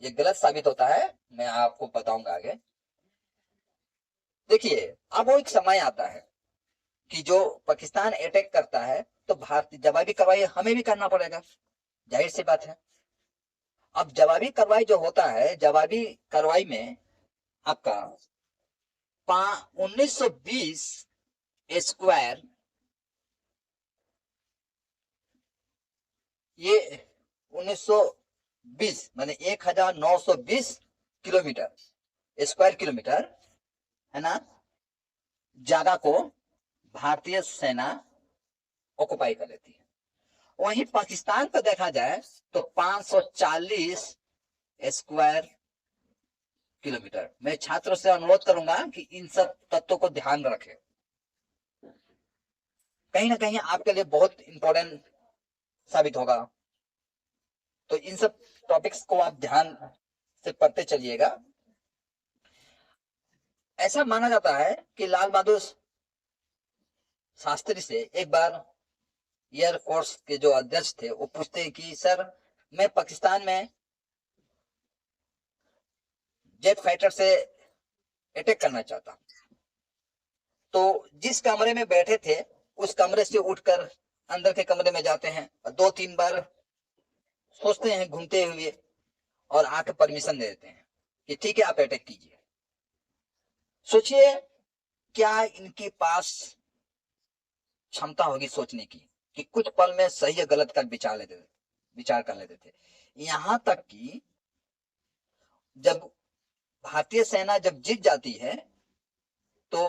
ये गलत साबित होता है, मैं आपको बताऊंगा आगे। देखिए अब वो एक समय आता है कि जो पाकिस्तान अटैक करता है तो भारतीय जवाबी कार्रवाई हमें भी करना पड़ेगा, जाहिर सी बात है। अब जवाबी कार्रवाई जो होता है, जवाबी कार्रवाई में आपका 1920 स्क्वायर, ये 1920 माने 1920 किलोमीटर स्क्वायर किलोमीटर है ना, जगह को भारतीय सेना ऑक्युपाई कर लेती है। वहीं पाकिस्तान को देखा जाए तो 540 स्क्वायर किलोमीटर। मैं छात्रों से अनुरोध करूंगा कि इन सब तत्वों को ध्यान रखें, कहीं ना कहीं आपके लिए बहुत इंपॉर्टेंट साबित होगा। तो इन सब टॉपिक्स को आप ध्यान से पढ़ते चलिएगा। ऐसा माना जाता है कि लाल बहादुर शास्त्री से एक बार एयरफोर्स के जो अध्यक्ष थे वो पूछते हैं कि सर मैं पाकिस्तान में जेट फाइटर से अटैक करना चाहता हूं। तो जिस कमरे में बैठे थे उस कमरे से उठकर अंदर के कमरे में जाते हैं और 2-3 बार सोचते हैं घूमते हुए, और आके परमिशन दे देते हैं कि ठीक है आप अटैक कीजिए। सोचिए क्या इनके पास क्षमता होगी सोचने की कि कुछ पल में सही या गलत का विचार कर लेते थे। यहां तक कि जब भारतीय सेना जब जीत जाती है तो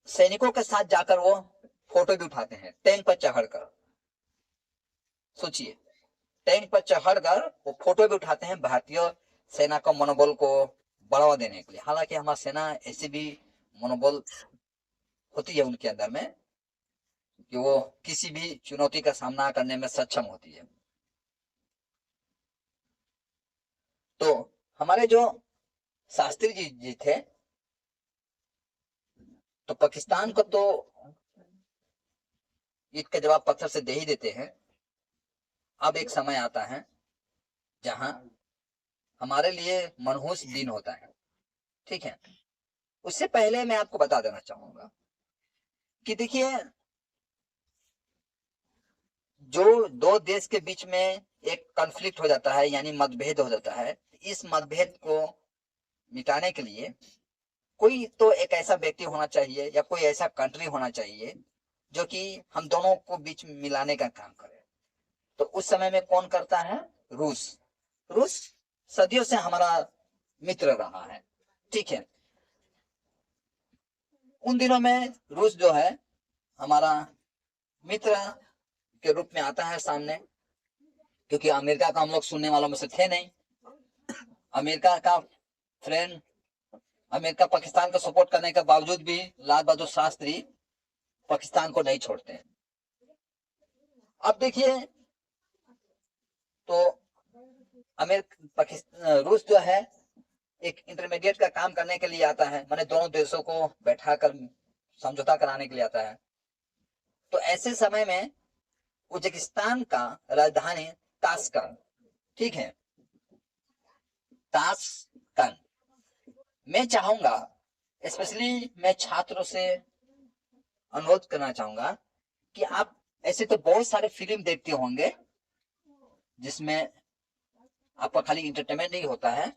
सैनिकों के साथ जाकर वो फोटो भी उठाते हैं टैंक पर चढ़कर। सोचिए, टैंक पर चढ़कर वो फोटो भी उठाते हैं भारतीय सेना का मनोबल को बढ़ावा देने के लिए। हालांकि हमारी सेना ऐसी भी मनोबल होती है उनके अंदर में कि वो किसी भी चुनौती का सामना करने में सक्षम होती है। तो हमारे जो शास्त्री जी थे तो पाकिस्तान को तो ईद का जवाब पत्थर से दे ही देते हैं। अब एक समय आता है जहां हमारे लिए मनहूस दिन होता है, ठीक है। उससे पहले मैं आपको बता देना चाहूंगा कि देखिए जो दो देश के बीच में एक कॉन्फ्लिक्ट हो जाता है यानी मतभेद हो जाता है, इस मतभेद को मिटाने के लिए कोई तो एक ऐसा व्यक्ति होना चाहिए या कोई ऐसा कंट्री होना चाहिए जो कि हम दोनों को बीच में मिलाने का काम करे। तो उस समय में कौन करता है? रूस। रूस सदियों से हमारा मित्र रहा है, ठीक है। उन दिनों में रूस जो है हमारा मित्र के रूप में आता है सामने, क्योंकि अमेरिका का हम लोग सुनने वालों में से थे नहीं। अमेरिका का फ्रेंड, अमेरिका पाकिस्तान को सपोर्ट करने के बावजूद भी लाल बहादुर शास्त्री पाकिस्तान को नहीं छोड़ते हैं। अब देखिए, तो पाकिस्तान रूस जो है एक इंटरमीडिएट का काम करने के लिए आता है, माने दोनों देशों को बैठाकर समझौता कराने के लिए आता है। तो ऐसे समय में उज्बेकिस्तान का राजधानी ताशकंद, ठीक है, ताशकंद, मैं चाहूंगा, स्पेशली मैं छात्रों से अनुरोध करना चाहूंगा कि आप ऐसे तो बहुत सारे फिल्म देखते होंगे जिसमें आपका खाली इंटरटेनमेंट नहीं होता है,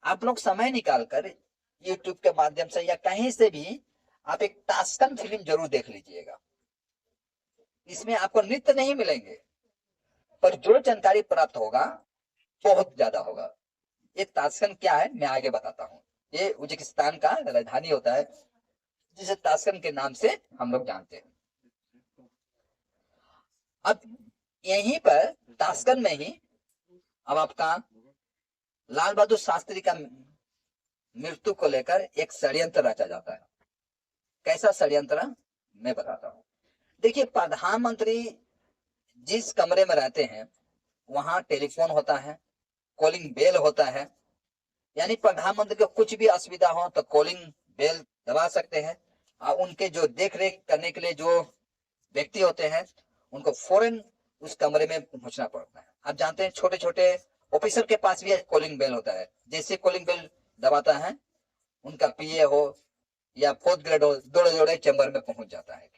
आप लोग समय निकालकर यूट्यूब के माध्यम से या कहीं से भी आप एक ताशकंद फिल्म जरूर देख लीजिएगा। इसमें आपको नृत्य नहीं मिलेंगे, पर जो जानकारी प्राप्त होगा बहुत ज्यादा होगा। ये ताशकंद क्या है मैं आगे बताता हूँ। ये उज्बेकिस्तान का राजधानी होता है जिसे ताशकंद के नाम से हम लोग जानते हैं। अब यहीं पर ताशकंद में ही अब आपका लाल बहादुर शास्त्री का मृत्यु को लेकर एक षड्यंत्र रचा जाता है। कैसा षड्यंत्र मैं बताता हूं। देखिए, प्रधानमंत्री जिस कमरे में रहते हैं वहां टेलीफोन होता है, कॉलिंग बेल होता है, यानी प्रधानमंत्री को कुछ भी असुविधा हो तो कॉलिंग बेल दबा सकते हैं और उनके जो देख रेख करने के लिए जो व्यक्ति होते हैं उनको फौरन उस कमरे में पहुंचना पड़ता है। आप जानते हैं छोटे छोटे ऑफिसर के पास भी कॉलिंग बेल होता है, जैसे कॉलिंग बेल दबाता है उनका पीए हो या फोर्थ ग्रेड हो, दौड़े दौड़े चैम्बर में पहुंच जाता है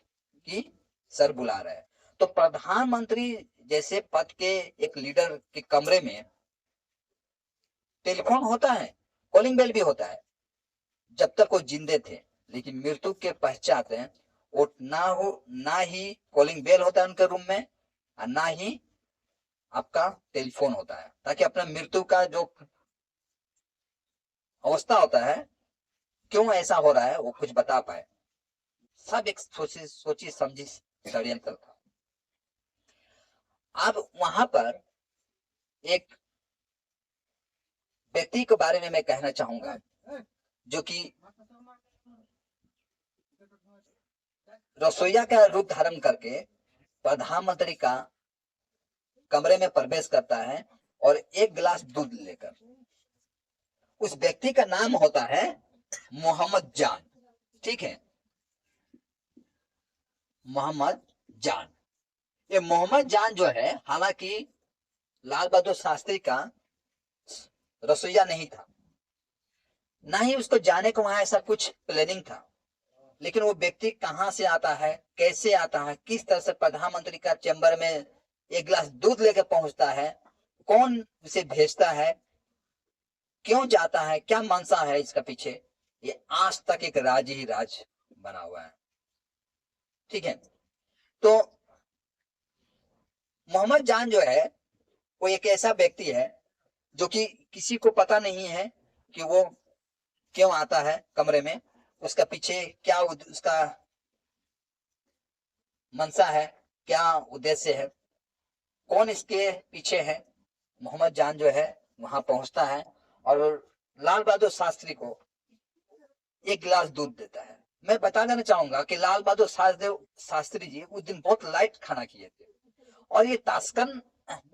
कि सर बुला रहे हैं। तो प्रधानमंत्री जैसे पद के एक लीडर के कमरे में टेलीफोन होता है, कॉलिंग बेल भी होता है जब तक वो जिंदे थे, लेकिन मृत्यु के पश्चात वो ना ही कॉलिंग बेल होता है उनके रूम में और ना ही आपका टेलीफोन होता है, ताकि अपना मृत्यु का जो अवस्था होता है क्यों ऐसा हो रहा है वो कुछ बता पाए। सब एक सोची समझी षड्यंत्र था। अब वहां पर एक व्यक्ति के बारे में मैं कहना चाहूंगा जो कि रसोईया का रूप धारण करके प्रधानमंत्री का कमरे में प्रवेश करता है और एक गिलास दूध लेकर। उस व्यक्ति का नाम होता है मोहम्मद जान, ठीक है, मोहम्मद जान। ये मोहम्मद जान जो है हालांकि लाल बहादुर शास्त्री का रसोईया नहीं था, ना ही उसको जाने को वहां ऐसा कुछ प्लानिंग था, लेकिन वो व्यक्ति कहां से आता है, कैसे आता है, किस तरह से प्रधानमंत्री का चैम्बर में एक गिलास दूध लेकर पहुंचता है, कौन उसे भेजता है, क्यों जाता है, क्या मंशा है इसका पीछे, ये आज तक एक राज ही राज बना हुआ है, ठीक है। तो मोहम्मद जान जो है वो एक ऐसा व्यक्ति है जो कि किसी को पता नहीं है कि वो क्यों आता है कमरे में, उसका पीछे क्या उसका मंशा है, क्या उद्देश्य है, कौन इसके पीछे है। मोहम्मद जान जो है वहां पहुंचता है और लाल बहादुर शास्त्री को एक गिलास दूध देता है। मैं बता देना चाहूंगा कि लाल बहादुर शास्त्री जी उस दिन बहुत लाइट खाना किए थे और ये ताशकंद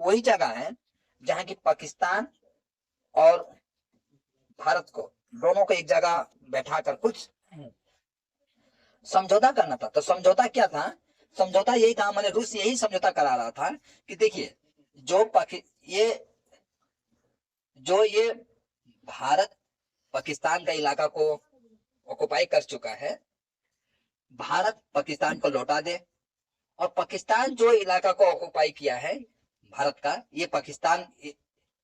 वही जगह है जहां की पाकिस्तान और भारत को दोनों को एक जगह बैठाकर कुछ समझौता करना था। तो समझौता क्या था, समझौता यही था, मैंने रूस यही समझौता करा रहा था कि देखिए ये भारत पाकिस्तान का इलाका को ऑक्युपाई कर चुका है, भारत पाकिस्तान को लौटा दे और पाकिस्तान जो इलाका को ऑक्युपाई किया है भारत का, ये पाकिस्तान,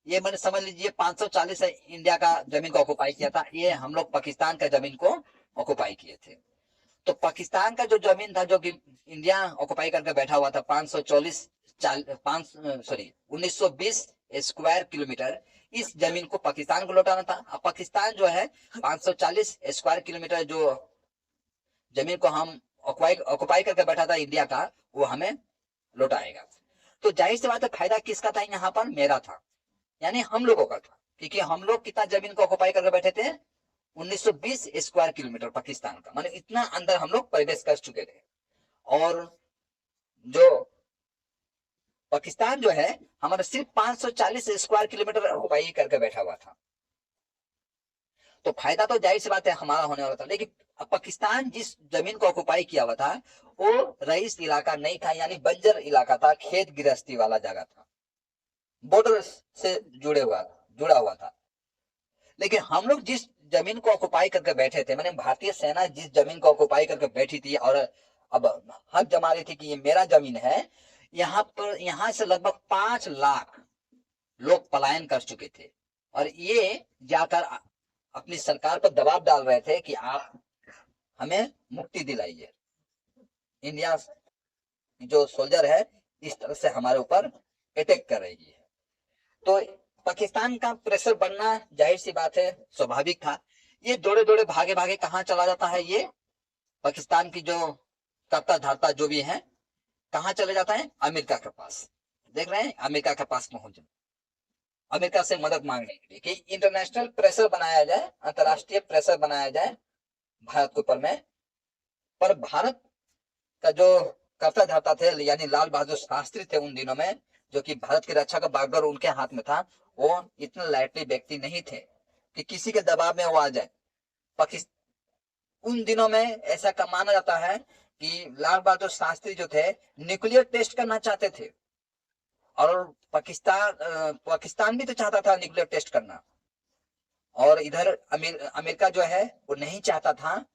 ये मैंने समझ लीजिए 540 इंडिया का जमीन को ऑक्युपाई किया था, ये हम लोग पाकिस्तान का जमीन को ऑक्युपाई किए थे। तो पाकिस्तान का जो जमीन था जो कि इंडिया ऑक्युपाई करके बैठा हुआ था 1920 स्क्वायर किलोमीटर, इस जमीन को पाकिस्तान को लौटाना था। अब पाकिस्तान जो है 540 स्क्वायर किलोमीटर जो जमीन को हम ऑक्युपाई करके बैठा था इंडिया का, वो हमें लौटाएगा। तो जाहिर सी बात है फायदा किसका था यहाँ पर, मेरा था, यानी हम लोगों का था, क्योंकि हम लोग कितना जमीन को ऑक्युपाई करके बैठे थे 1920 स्क्वायर किलोमीटर पाकिस्तान का, माने इतना अंदर हम लोग प्रवेश कर चुके थे। और जो पाकिस्तान जो है हमारा सिर्फ 540 स्क्वायर किलोमीटर ऑक्युपाई करके बैठा हुआ था। तो फायदा तो जाहिर सी बात है हमारा होने वाला था, लेकिन पाकिस्तान जिस जमीन को ऑक्युपाई किया हुआ था वो रईस इलाका नहीं था, यानी बंजर इलाका था, खेत गृहस्थी वाला जगह था, बॉर्डर से जुड़ा हुआ था। लेकिन हम लोग जिस जमीन को ऑक्युपाई करके बैठे थे, मैंने भारतीय सेना जिस जमीन को ऑक्युपाई करके बैठी थी और अब हक जमा रही थी कि ये मेरा जमीन है, यहाँ से लगभग 5 लाख लोग पलायन कर चुके थे। और ये जाकर अपनी सरकार पर दबाव डाल रहे थे कि आप हमें मुक्ति दिलाइए, इंडिया जो सोल्जर है इस तरह से हमारे ऊपर अटैक कर रही है। तो पाकिस्तान का प्रेशर बढ़ना जाहिर सी बात है, स्वाभाविक था। ये दौड़े दौड़े भागे भागे कहाँ चला जाता है, ये पाकिस्तान की जो करता धारता जो भी है कहाँ चले जाता है, अमेरिका के पास। देख रहे हैं, अमेरिका के पास पहुंच, अमेरिका से मदद मांगने के लिए कि इंटरनेशनल प्रेशर बनाया जाए, अंतरराष्ट्रीय प्रेशर बनाया जाए भारत के ऊपर में। पर भारत का जो करता धरता थे यानी लाल बहादुर शास्त्री थे उन दिनों में, जो कि भारत की रक्षा का बागडोर उनके हाथ में था, वो इतना लाइटली व्यक्ति नहीं थे कि किसी के दबाव में वो आ जाए। पाकिस्तान उन दिनों में ऐसा माना जाता है कि लाल बहादुर शास्त्री जो थे न्यूक्लियर टेस्ट करना चाहते थे, और पाकिस्तान भी तो चाहता था न्यूक्लियर टेस्ट करना, और इधर अमेरिका जो है वो नहीं चाहता था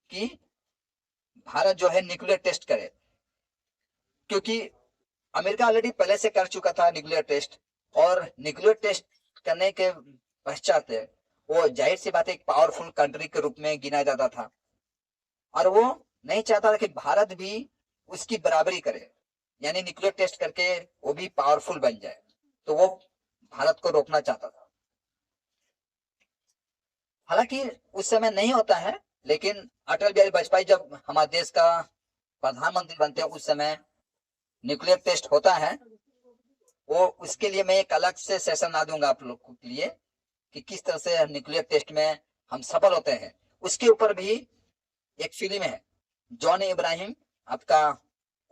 कि भारत जो है न्यूक्लियर टेस्ट करे, क्योंकि अमेरिका ऑलरेडी पहले से कर चुका था न्यूक्लियर टेस्ट, और न्यूक्लियर टेस्ट करने के पश्चात वो जाहिर सी बात एक पावरफुल कंट्री के रूप में गिना जाता था, और वो नहीं चाहता था कि भारत भी उसकी बराबरी करे, यानी न्यूक्लियर टेस्ट करके वो भी पावरफुल बन जाए। तो वो भारत को रोकना चाहता था। हालांकि उस समय नहीं होता है, लेकिन अटल बिहारी वाजपेयी जब हमारे देश का प्रधानमंत्री बनते हैं उस समय न्यूक्लियर टेस्ट होता है। वो उसके लिए मैं एक अलग से सेशन ला दूंगा आप लोग के लिए कि किस तरह से न्यूक्लियर टेस्ट में हम सफल होते हैं। उसके ऊपर भी एक फिल्म है, जॉन इब्राहिम आपका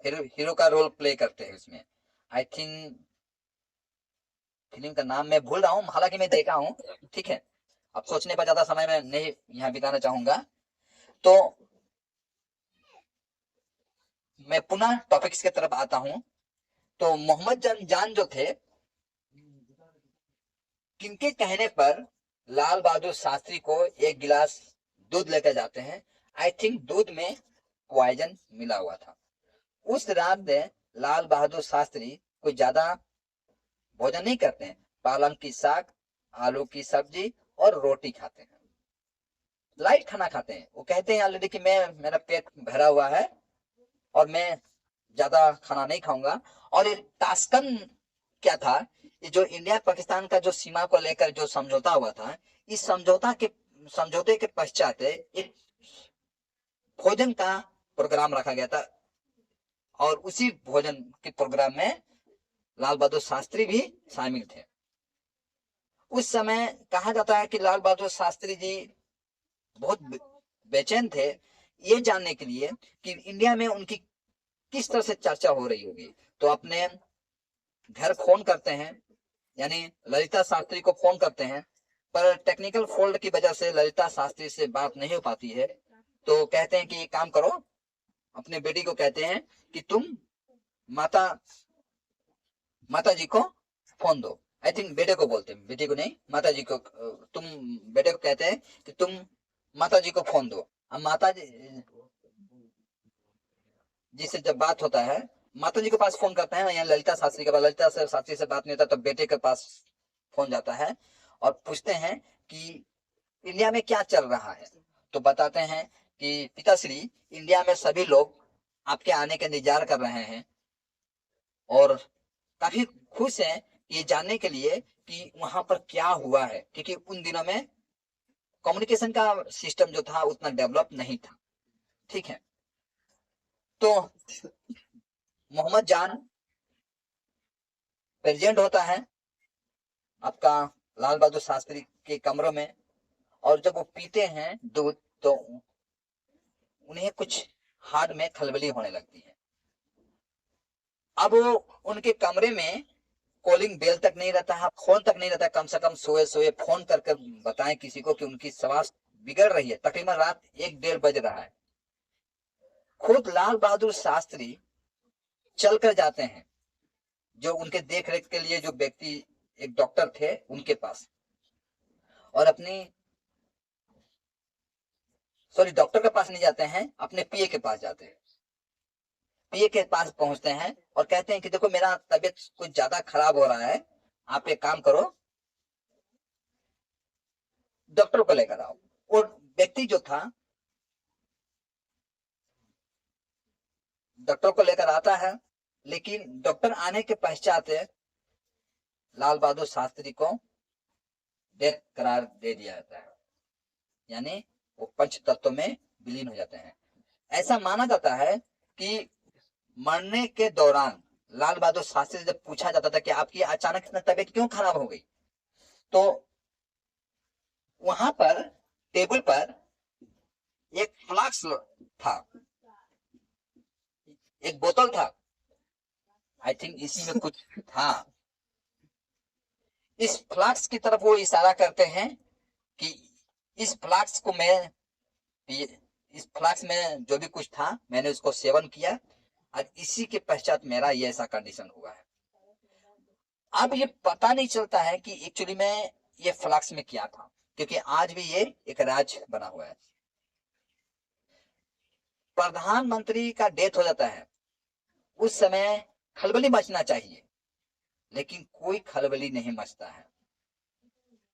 हीरो का रोल प्ले करते हैं उसमें। आई थिंक फिल्म का नाम मैं भूल रहा हूँ, हालांकि मैं देखा हूँ। ठीक है, अब सोचने पर ज्यादा समय मैं नहीं यहाँ बिताना चाहूंगा, तो मैं पुनः टॉपिक्स की तरफ आता हूँ। तो मोहम्मद जान जो थे, किनके कहने पर लाल बहादुर शास्त्री को एक गिलास दूध लेकर जाते हैं। आई थिंक दूध में पॉइजन मिला हुआ था। उस रात में लाल बहादुर शास्त्री कोई ज्यादा भोजन नहीं करते हैं, पालक की साग, आलू की सब्जी और रोटी खाते हैं, लाइट खाना खाते हैं। वो कहते हैं ऑलरेडी कि मेरा पेट भरा हुआ है और मैं ज्यादा खाना नहीं खाऊंगा। और ये ताशकंद क्या था, ये जो इंडिया पाकिस्तान का जो सीमा को लेकर जो समझौता हुआ था, इस समझौते के पश्चात एक भोजन का प्रोग्राम रखा गया था, और उसी भोजन के प्रोग्राम में लाल बहादुर शास्त्री भी शामिल थे। उस समय कहा जाता है कि लाल बहादुर शास्त्री जी बहुत बेचैन थे ये जानने के लिए कि इंडिया में उनकी किस तरह से चर्चा हो रही होगी। तो अपने घर फोन करते हैं, यानी ललिता शास्त्री को फोन करते हैं, पर टेक्निकल फॉल्ट की वजह से ललिता शास्त्री से बात नहीं हो पाती है। तो कहते हैं कि ये काम करो, अपने बेटी को कहते हैं कि तुम माता माता जी को फोन दो। आई थिंक बेटे को बोलते हैं, बेटी को नहीं, माता जी को। तुम बेटे को कहते हैं कि तुम माता जी को फोन दो। अब माता जी से जब बात होता है, माता जी के पास फोन करते हैं, यहाँ ललिता शास्त्री के पास, ललिता से शास्त्री से बात नहीं होता तो बेटे के पास फोन जाता है और पूछते हैं कि इंडिया में क्या चल रहा है। तो बताते हैं कि पिताश्री, इंडिया में सभी लोग आपके आने का इंतजार कर रहे हैं और काफी खुश हैं ये जानने के लिए कि वहां पर क्या हुआ है, क्योंकि उन दिनों में कम्युनिकेशन का सिस्टम जो था उतना डेवलप नहीं था। ठीक है, तो मोहम्मद जान प्रेजेंट होता है आपका लाल बहादुर शास्त्री के कमरों में, और जब वो पीते हैं दूध तो उन्हें कुछ हार्ट में खलबली होने लगती है। अब वो उनके कमरे में कॉलिंग बेल तक नहीं रहता है, फोन तक नहीं रहता, कम से कम सोए सोए फोन करके बताएं किसी को कि उनकी स्वास्थ्य बिगड़ रही है। तकरीबन रात 1-1:30 बज रहा है। खुद लाल बहादुर शास्त्री चल कर जाते हैं, जो उनके देख रेख के लिए जो व्यक्ति एक डॉक्टर थे उनके पास, और डॉक्टर के पास नहीं जाते हैं, अपने पीए के पास जाते हैं। पीए के पास पहुंचते हैं और कहते हैं कि देखो मेरा तबीयत कुछ ज्यादा खराब हो रहा है, आप एक काम करो, डॉक्टर को लेकर आओ। और व्यक्ति जो था डॉक्टर को लेकर आता है, लेकिन डॉक्टर आने के पश्चात लाल बहादुर शास्त्री को डेथ करार दे दिया जाता है, यानी वो पंच तत्व में विलीन हो जाते हैं। ऐसा माना जाता है कि मरने के दौरान लाल बहादुर शास्त्री से जब पूछा जाता था कि आपकी अचानक इतना तबीयत क्यों खराब हो गई, तो वहां पर टेबल पर एक फ्लास्क था, एक बोतल था, आई थिंक इसी में कुछ था। इस फ्लास्क की तरफ वो इशारा करते हैं कि इस फ्लास्क को मैं, इस फ्लास्क में जो भी कुछ था मैंने उसको सेवन किया और इसी के पश्चात मेरा ये ऐसा कंडीशन हुआ है। अब ये पता नहीं चलता है कि एक्चुअली में ये फ्लास्क में क्या था, क्योंकि आज भी ये एक राज बना हुआ है। प्रधानमंत्री का डेथ हो जाता है, उस समय खलबली मचना चाहिए, लेकिन कोई खलबली नहीं मचता है।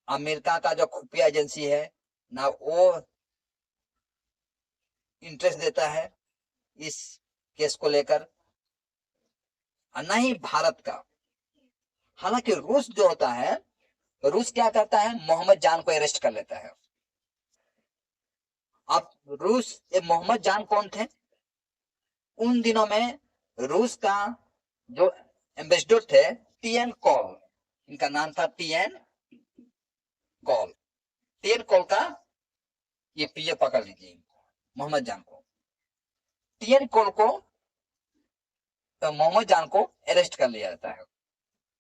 अमेरिका का जो खुफिया एजेंसी है ना वो इंटरेस्ट देता है इस केस को लेकर, और न ही भारत का। हालांकि रूस जो होता है, रूस क्या करता है, मोहम्मद जान को अरेस्ट कर लेता है। अब रूस, ये मोहम्मद जान कौन थे? उन दिनों में रूस का जो एम्बेसडर थे टीएन कॉल, इनका नाम था टीएन कॉल। टीएन कॉल का ये पीए पकड़ लीजिए मोहम्मद जान को। टीएन कॉल को तो मोहम्मद जान को अरेस्ट कर लिया जाता है,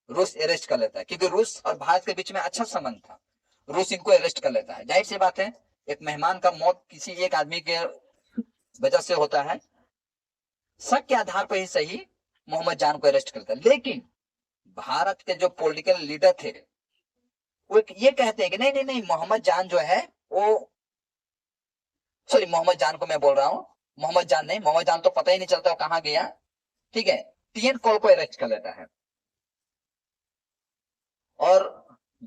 रूस अरेस्ट कर लेता है, क्योंकि रूस और भारत के बीच में अच्छा संबंध था। रूस इनको अरेस्ट कर लेता है। जाहिर सी बात है, एक मेहमान का मौत किसी एक आदमी के वजह से होता है, शक के आधार पर ही सही मोहम्मद जान को अरेस्ट करता है। लेकिन भारत के जो पॉलिटिकल लीडर थे वो ये कहते हैं कि नहीं नहीं नहीं, मोहम्मद जान जो है वो, सॉरी मोहम्मद जान को मैं बोल रहा हूँ, मोहम्मद जान नहीं, मोहम्मद जान तो पता ही नहीं चलता वो कहाँ गया। ठीक है, टीएन कॉल को अरेस्ट कर लेता है। और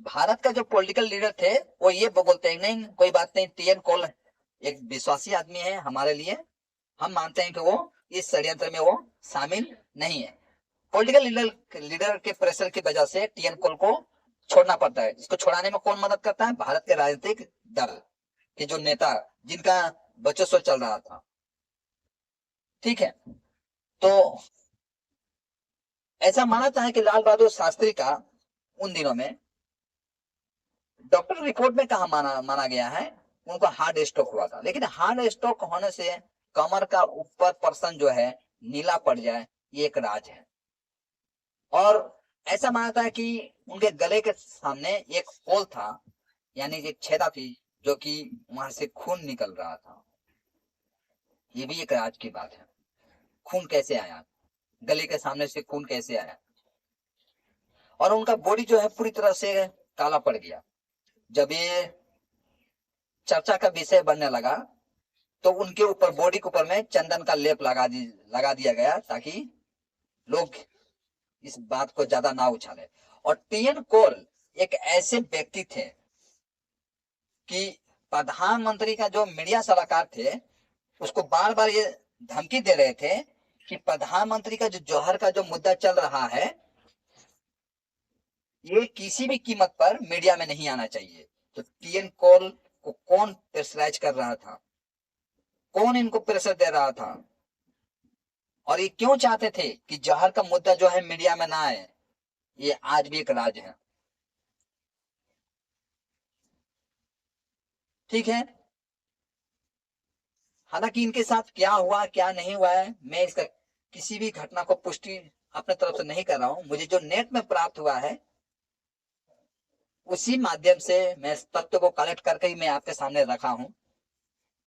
भारत का जो पॉलिटिकल लीडर थे वो ये बोलते हैं नहीं कोई बात नहीं, टीएन कॉल एक विश्वासी आदमी है हमारे लिए, हम मानते हैं कि वो इस षड्यंत्र में वो शामिल नहीं है। पॉलिटिकल लीडर के प्रेशर की वजह से टीएन कॉल को छोड़ना पड़ता है। इसको छोड़ाने में कौन मदद करता है? भारत के राजनीतिक दल के जो नेता, जिनका वर्चस्व चल रहा था। ठीक है, तो ऐसा माना जाता है कि लाल बहादुर शास्त्री का उन दिनों में, डॉक्टर रिपोर्ट में कहा माना गया है, उनको हार्ट स्ट्रोक हुआ था। लेकिन हार्ट स्ट्रोक होने से कमर का ऊपर पर्सन जो है नीला पड़ जाए, ये एक राज है। और ऐसा माना था कि उनके गले के सामने एक होल था, यानी एक छेदा थी, जो कि वहां से खून निकल रहा था। ये भी एक राज की बात है। खून कैसे आया, गले के सामने से खून कैसे आया? और उनका बॉडी जो है पूरी तरह से काला पड़ गया। जब ये चर्चा का विषय बनने लगा तो उनके ऊपर, बॉडी के ऊपर में चंदन का लेप लगा दिया गया, ताकि लोग इस बात को ज्यादा ना उछाले। और टीएन कॉल एक ऐसे व्यक्ति थे कि प्रधानमंत्री का जो मीडिया सलाहकार थे उसको बार बार ये धमकी दे रहे थे कि प्रधानमंत्री का जो जौहर का जो मुद्दा चल रहा है, ये किसी भी कीमत पर मीडिया में नहीं आना चाहिए। तो टीएन कॉल को कौन प्रेशराइज कर रहा था, कौन इनको प्रेशर दे रहा था, और ये क्यों चाहते थे कि जौहर का मुद्दा जो है मीडिया में ना आए, ये आज भी एक राज है। ठीक है। हालांकि इनके साथ क्या हुआ क्या नहीं हुआ है, मैं इसका किसी भी घटना को पुष्टि अपने तरफ से नहीं कर रहा हूं। मुझे जो नेट में प्राप्त हुआ है उसी माध्यम से मैं इस तथ्य को कलेक्ट करके ही मैं आपके सामने रखा हूं।